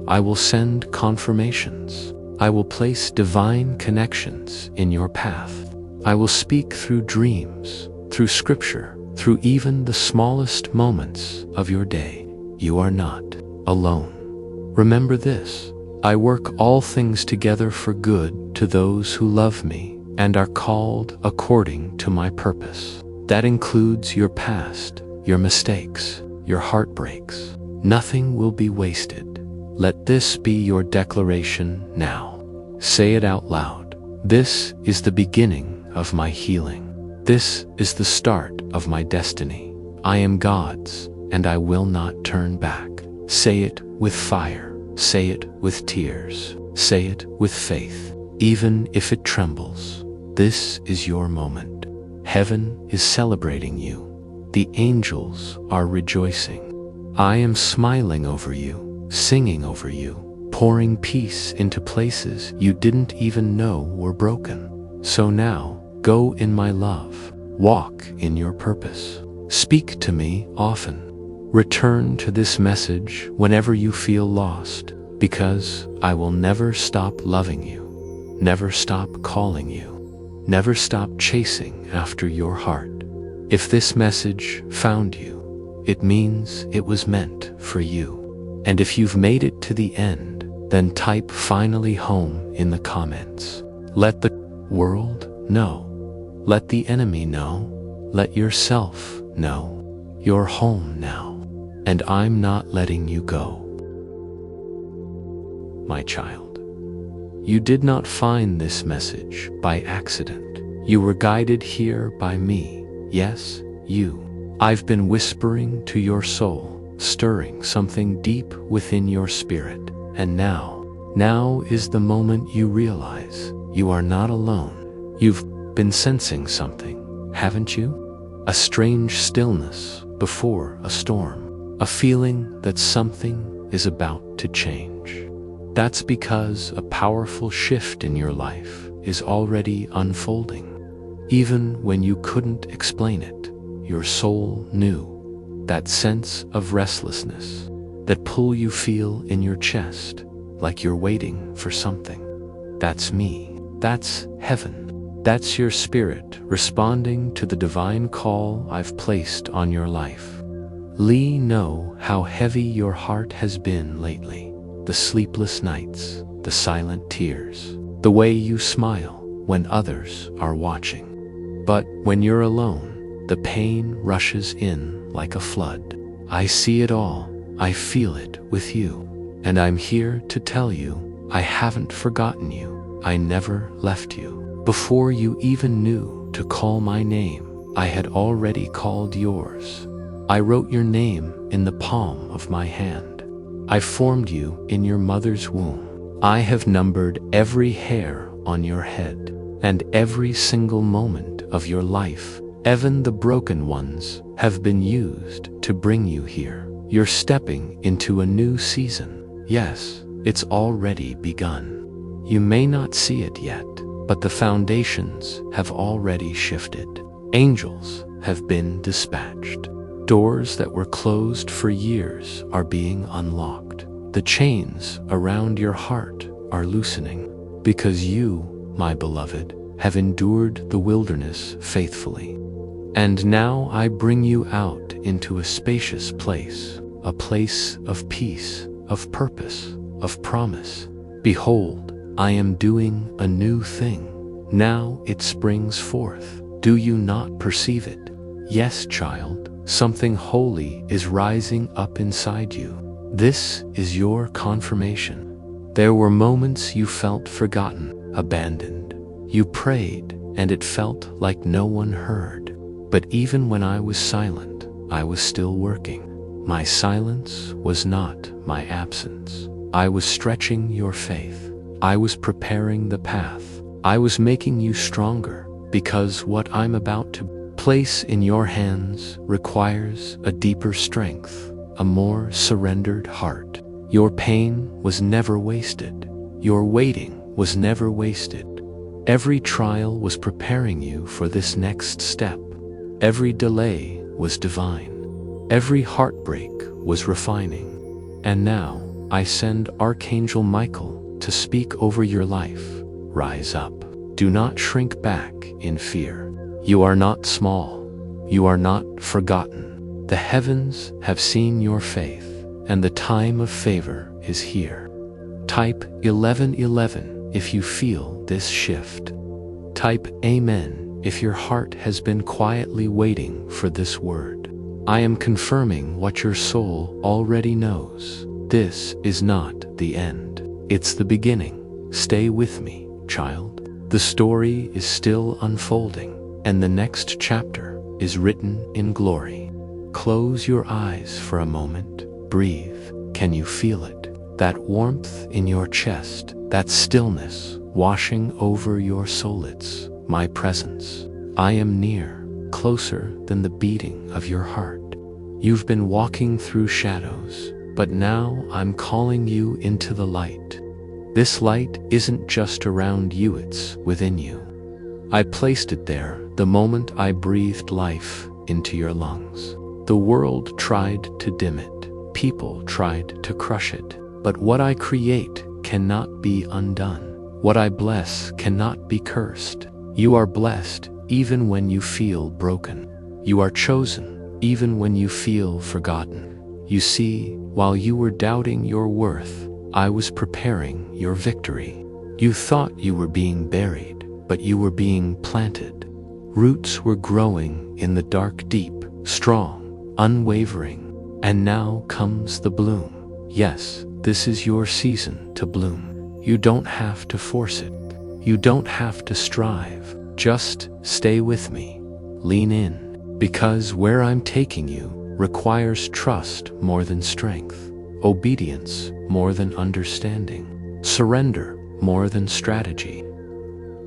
I will send confirmations. I will place divine connections in your path. I will speak through dreams, through scripture, through even the smallest moments of your day. You are not alone. Remember this: I work all things together for good to those who love me and are called according to my purpose. That includes your past, your mistakes, your heartbreaks. Nothing will be wasted. Let this be your declaration now. Say it out loud. This is the beginning of my healing. This is the start of my destiny. I am God's, and I will not turn back. Say it with fire. Say it with tears. Say it with faith, even if it trembles. This is your moment. Heaven is celebrating you. The angels are rejoicing. I am smiling over you, singing over you, pouring peace into places you didn't even know were broken. So now, go in my love. Walk in your purpose. Speak to me often. Return to this message whenever you feel lost, because I will never stop loving you, never stop calling you, never stop chasing after your heart. If this message found you, it means it was meant for you. And if you've made it to the end, then type "finally home" in the comments. Let the world know. Let the enemy know. Let yourself know. You're home now, and I'm not letting you go. My child, you did not find this message by accident. You were guided here by me. Yes, you. I've been whispering to your soul, stirring something deep within your spirit. And now is the moment you realize you are not alone. You've been sensing something, haven't you? A strange stillness before a storm. A feeling that something is about to change. That's because a powerful shift in your life is already unfolding. Even when you couldn't explain it, your soul knew. That sense of restlessness, that pull you feel in your chest, like you're waiting for something. That's me. That's heaven. That's your spirit responding to the divine call I've placed on your life. Know how heavy your heart has been lately. the sleepless nights, the silent tears, the way you smile when others are watching. But when you're alone, the pain rushes in like a flood. I see it all, I feel it with you. And I'm here to tell you, I haven't forgotten you. I never left you. Before you even knew to call my name, I had already called yours. I wrote your name in the palm of my hand. I formed you in your mother's womb. I have numbered every hair on your head, and every single moment of your life, even the broken ones, have been used to bring you here. You're stepping into a new season. Yes, it's already begun. You may not see it yet, but the foundations have already shifted. Angels have been dispatched. Doors that were closed for years are being unlocked. The chains around your heart are loosening, because you, my beloved, have endured the wilderness faithfully. And now I bring you out into a spacious place, a place of peace, of purpose, of promise. Behold, I am doing a new thing. Now it springs forth. Do you not perceive it? Yes, child, something holy is rising up inside you. This is your confirmation. There were moments you felt forgotten, abandoned. You prayed, and it felt like no one heard. But even when I was silent, I was still working. My silence was not my absence. I was stretching your faith. I was preparing the path. I was making you stronger, because what I'm about to place in your hands requires a deeper strength, a more surrendered heart. Your pain was never wasted. Your waiting was never wasted. Every trial was preparing you for this next step. Every delay was divine. Every heartbreak was refining. And now I send Archangel Michael to speak over your life. Rise up. Do not shrink back in fear. You are not small. You are not forgotten. The heavens have seen your faith, and the time of favor is here. Type 1111 if you feel this shift. Type Amen if your heart has been quietly waiting for this word. I am confirming what your soul already knows. This is not the end. It's the beginning. Stay with me, child. The story is still unfolding, and the next chapter is written in glory. Close your eyes for a moment. Breathe. Can you feel it? That warmth in your chest, that stillness washing over your solids. My presence. I am near. Closer than the beating of your heart. You've been walking through shadows, but now I'm calling you into the light. This light isn't just around you, it's within you. I placed it there the moment I breathed life into your lungs. The world tried to dim it. People tried to crush it. But what I create cannot be undone. What I bless cannot be cursed. You are blessed even when you feel broken. You are chosen even when you feel forgotten. You see, while you were doubting your worth, I was preparing your victory. You thought you were being buried, but you were being planted. Roots were growing in the dark deep, strong, unwavering. And now comes the bloom. Yes, this is your season to bloom. You don't have to force it. You don't have to strive. Just stay with me. Lean in, because where I'm taking you requires trust more than strength, obedience more than understanding, surrender more than strategy.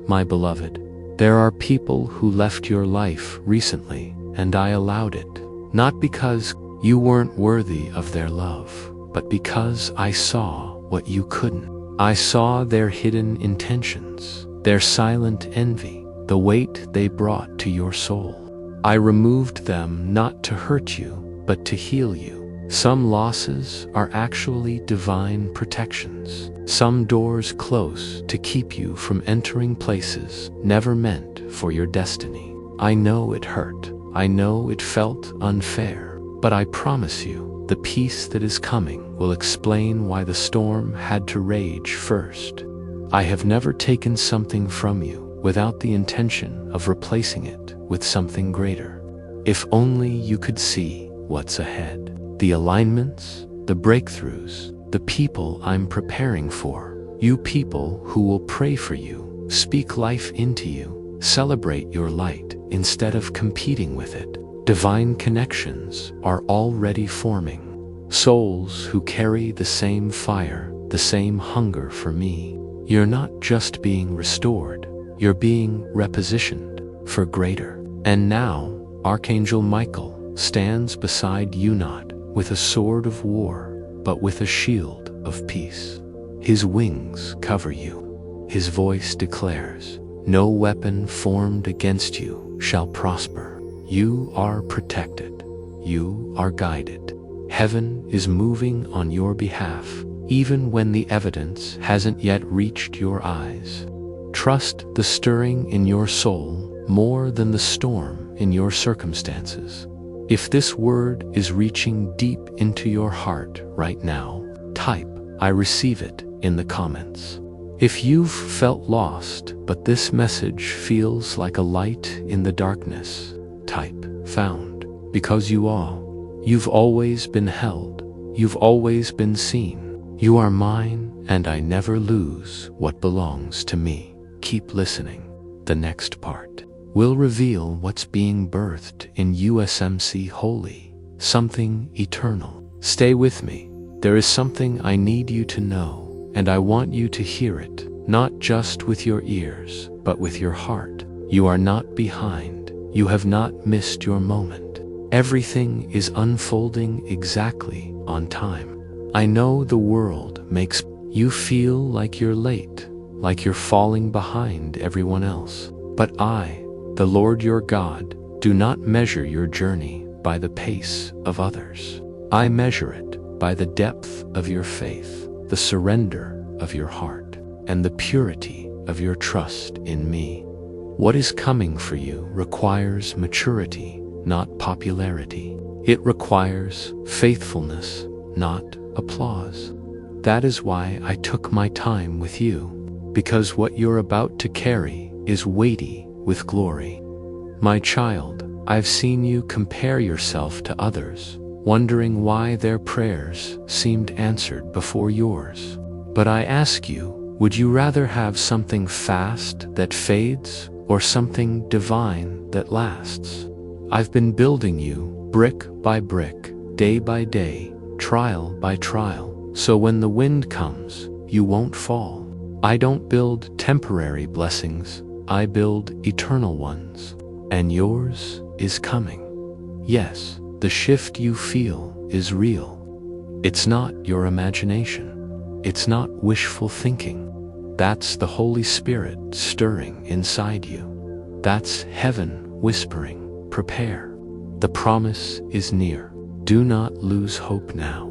My beloved, there are people who left your life recently, and I allowed it, not because you weren't worthy of their love, but because I saw what you couldn't. I saw their hidden intentions, their silent envy, the weight they brought to your soul. I removed them not to hurt you, but to heal you. Some losses are actually divine protections. Some doors close to keep you from entering places never meant for your destiny. I know it hurt. I know it felt unfair. But I promise you, The peace that is coming will explain why the storm had to rage first. I have never taken something from you without the intention of replacing it with something greater. If only you could see what's ahead. The alignments, the breakthroughs, the people I'm preparing for. You people who will pray for you, speak life into you, celebrate your light instead of competing with it. Divine connections are already forming. Souls who carry the same fire, the same hunger for me. You're not just being restored, you're being repositioned for greater. And now, Archangel Michael stands beside you, not with a sword of war, but with a shield of peace. His wings cover you. His voice declares, "No weapon formed against you shall prosper." You are protected. You are guided. Heaven is moving on your behalf, even when the evidence hasn't yet reached your eyes. Trust the stirring in your soul more than the storm in your circumstances. If this word is reaching deep into your heart right now, type "I receive it" in the comments. If you've felt lost, but this message feels like a light in the darkness, type "found," because you've always been held, you've always been seen. You are mine, and I never lose what belongs to me. Keep listening. The next part will reveal what's being birthed in USMC Holy, something eternal. Stay with me. There is something I need you to know, and I want you to hear it, not just with your ears, but with your heart. You are not behind. You have not missed your moment. Everything is unfolding exactly on time. I know the world makes you feel like you're late, like you're falling behind everyone else. But I, the Lord your God, do not measure your journey by the pace of others. I measure it by the depth of your faith, the surrender of your heart, and the purity of your trust in me. What is coming for you requires maturity, not popularity. It requires faithfulness, not applause. That is why I took my time with you, because what you're about to carry is weighty with glory. My child, I've seen you compare yourself to others, wondering why their prayers seemed answered before yours. But I ask you, would you rather have something fast that fades or something divine that lasts? I've been building you brick by brick, day by day, trial by trial, so when the wind comes, you won't fall. I don't build temporary blessings, I build eternal ones. And yours is coming. Yes, the shift you feel is real. It's not your imagination. It's not wishful thinking. That's the Holy Spirit stirring inside you. That's heaven whispering, prepare. The promise is near. Do not lose hope now.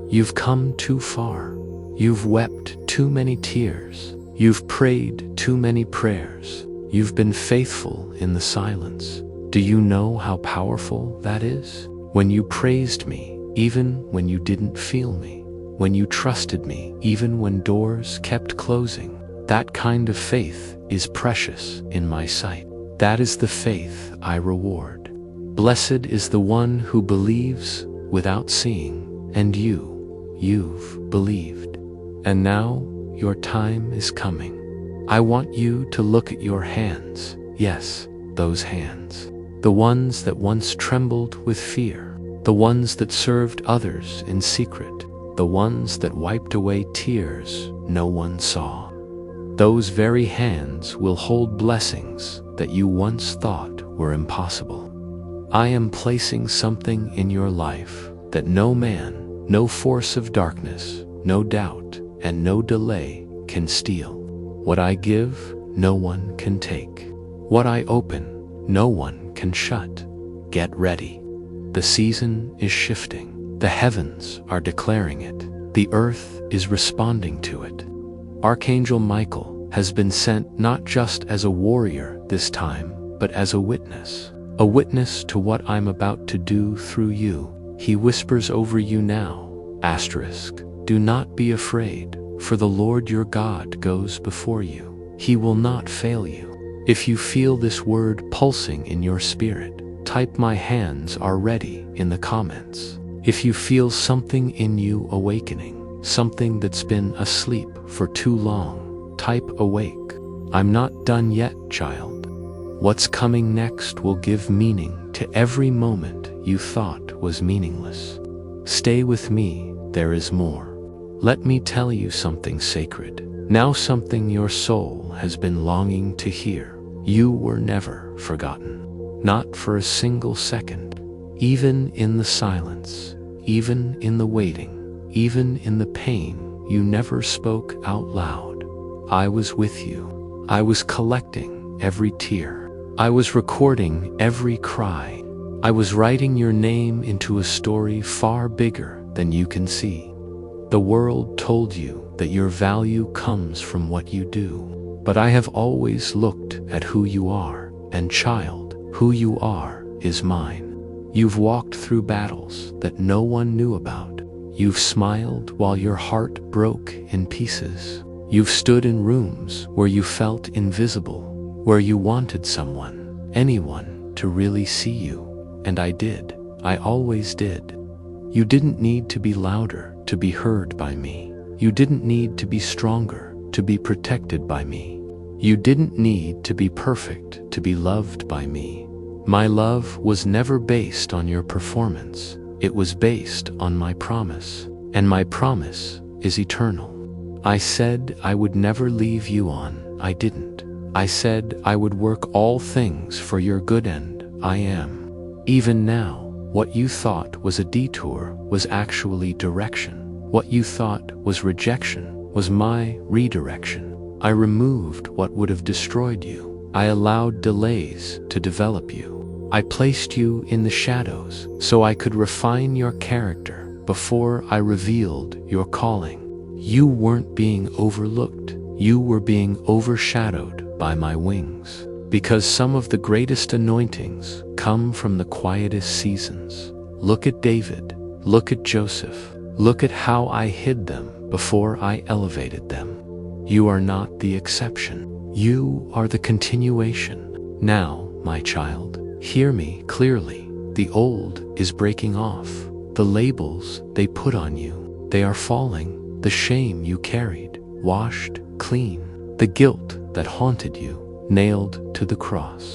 You've come too far. You've wept too many tears. You've prayed too many prayers. You've been faithful in the silence. Do you know how powerful that is? When you praised me, even when you didn't feel me. When you trusted me, even when doors kept closing. That kind of faith is precious in my sight. That is the faith I reward. Blessed is the one who believes without seeing, and you've believed. And now your time is coming. I want you to look at your hands. Yes, those hands. The ones that once trembled with fear. The ones that served others in secret. The ones that wiped away tears no one saw. Those very hands will hold blessings that you once thought were impossible. I am placing something in your life that no man, no force of darkness, no doubt, and no delay can steal. What I give, no one can take. What I open, no one can shut. Get ready. The season is shifting. The heavens are declaring it. The earth is responding to it. Archangel Michael has been sent not just as a warrior this time, but as a witness to what I'm about to do through you. He whispers over you now. Asterisk. Do not be afraid, for the Lord your God goes before you. He will not fail you. If you feel this word pulsing in your spirit, type "My hands are ready" in the comments. If you feel something in you awakening, something that's been asleep for too long, type "Awake." I'm not done yet, child. What's coming next will give meaning to every moment you thought was meaningless. Stay with me, there is more. Let me tell you something sacred, now something your soul has been longing to hear. You were never forgotten, not for a single second. Even in the silence, even in the waiting, even in the pain, you never spoke out loud. I was with you. I was collecting every tear. I was recording every cry. I was writing your name into a story far bigger than you can see. The world told you that your value comes from what you do, but I have always looked at who you are, and child, who you are is mine. You've walked through battles that no one knew about. You've smiled while your heart broke in pieces. You've stood in rooms where you felt invisible, where you wanted someone, anyone, to really see you. And I did. I always did. You didn't need to be louder to be heard by me. You didn't need to be stronger to be protected by me. You didn't need to be perfect to be loved by me. My love was never based on your performance. It was based on my promise. And my promise is eternal. I said I would never leave you on. I didn't. I said I would work all things for your good, and I am. Even now, what you thought was a detour was actually direction. What you thought was rejection was my redirection. I removed what would have destroyed you. I allowed delays to develop you. I placed you in the shadows so I could refine your character before I revealed your calling. You weren't being overlooked. You were being overshadowed by my wings. Because some of the greatest anointings come from the quietest seasons. Look at David. Look at Joseph. Look at how I hid them before I elevated them. You are not the exception. You are the continuation. Now, my child, hear me clearly. The old is breaking off. The labels they put on you, they are falling. The shame you carried, washed clean. The guilt that haunted you, nailed to the cross.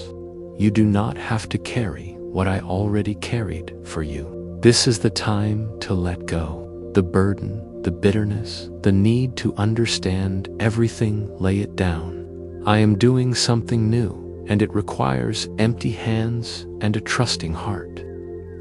You do not have to carry what I already carried for you. This is the time to let go. The burden, the bitterness, the need to understand everything, lay it down. I am doing something new, and it requires empty hands and a trusting heart.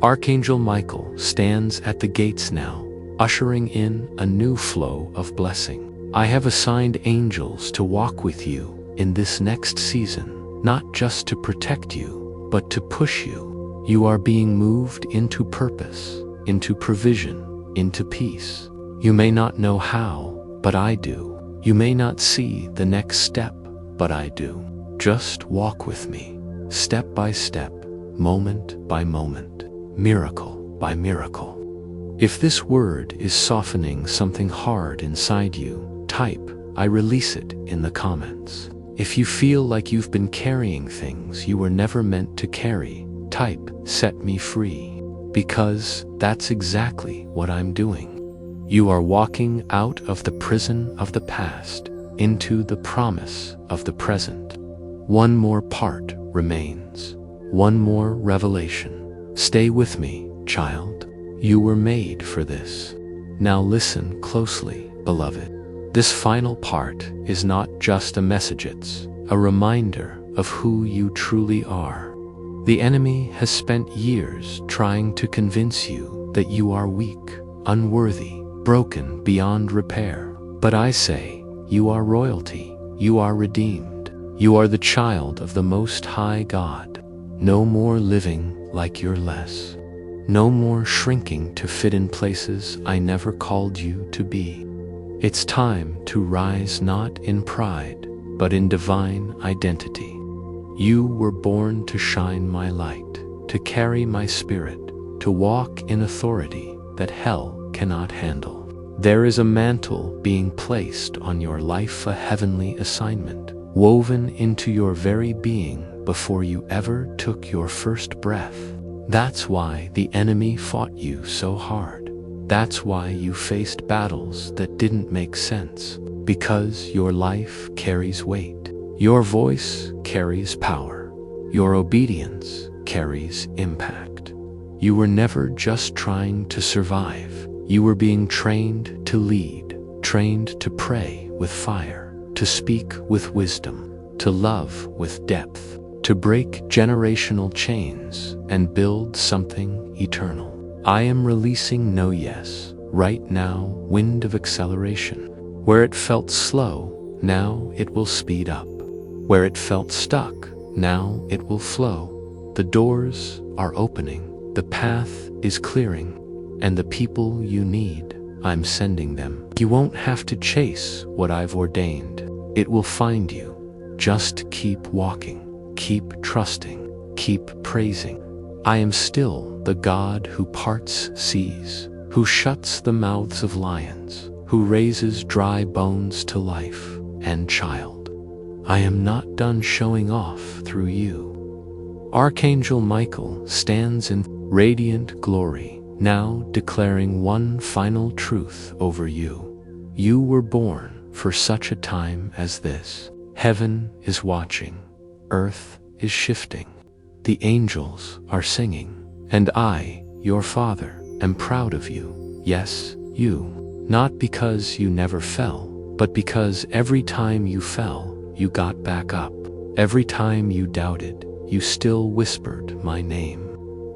Archangel Michael stands at the gates now, ushering in a new flow of blessing. I have assigned angels to walk with you in this next season, not just to protect you, but to push you. You are being moved into purpose, into provision, into peace. You may not know how, but I do. You may not see the next step, but I do. Just walk with me, step by step, moment by moment, miracle by miracle. If this word is softening something hard inside you, type "I release it" in the comments. If you feel like you've been carrying things you were never meant to carry, type "Set me free." Because that's exactly what I'm doing. You are walking out of the prison of the past into the promise of the present. One more part remains. One more revelation. Stay with me, child. You were made for this. Now listen closely, beloved. This final part is not just a message, it's a reminder of who you truly are. The enemy has spent years trying to convince you that you are weak, unworthy, broken beyond repair. But I say, you are royalty, you are redeemed, you are the child of the Most High God. No more living like you're less. No more shrinking to fit in places I never called you to be. It's time to rise not in pride, but in divine identity. You were born to shine my light, to carry my spirit, to walk in authority that hell cannot handle. There is a mantle being placed on your life, a heavenly assignment, woven into your very being before you ever took your first breath. That's why the enemy fought you so hard. That's why you faced battles that didn't make sense. Because your life carries weight. Your voice carries power. Your obedience carries impact. You were never just trying to survive. You were being trained to lead, trained to pray with fire, to speak with wisdom, to love with depth, to break generational chains and build something eternal. I am releasing no yes right now, wind of acceleration. Where it felt slow, now it will speed up. Where it felt stuck, now it will flow. The doors are opening, the path is clearing, and the people you need, I'm sending them. You won't have to chase what I've ordained. It will find you. Just keep walking, keep trusting, keep praising. I am still the God who parts seas, who shuts the mouths of lions, who raises dry bones to life. And child, I am not done showing off through you. Archangel Michael stands in radiant glory, now declaring one final truth over you. You were born for such a time as this. Heaven is watching, earth is shifting, the angels are singing, and I, your Father, am proud of you. Yes, you. Not because you never fell, but because every time you fell, you got back up. Every time you doubted, you still whispered my name.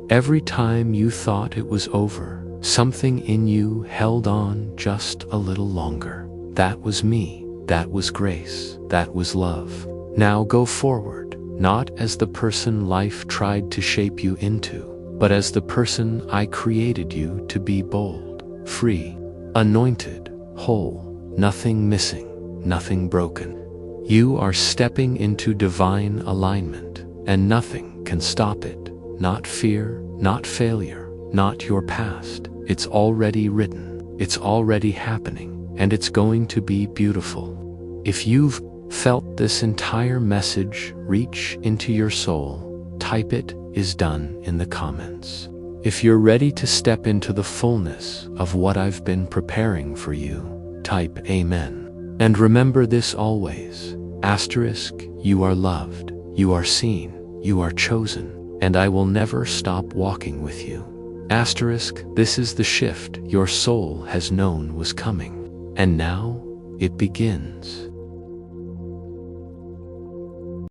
Every time you thought it was over, something in you held on just a little longer. That was me. That was grace. That was love. Now go forward, not as the person life tried to shape you into, but as the person I created you to be: bold, free, anointed, whole, nothing missing, nothing broken. You are stepping into divine alignment, and nothing can stop it. Not fear, not failure, not your past. It's already written, it's already happening, and it's going to be beautiful. If you've felt this entire message reach into your soul, type "it is done" in the comments. If you're ready to step into the fullness of what I've been preparing for you, type "Amen." And remember this always, asterisk, you are loved, you are seen, you are chosen, and I will never stop walking with you. Asterisk, this is the shift your soul has known was coming. And now, it begins.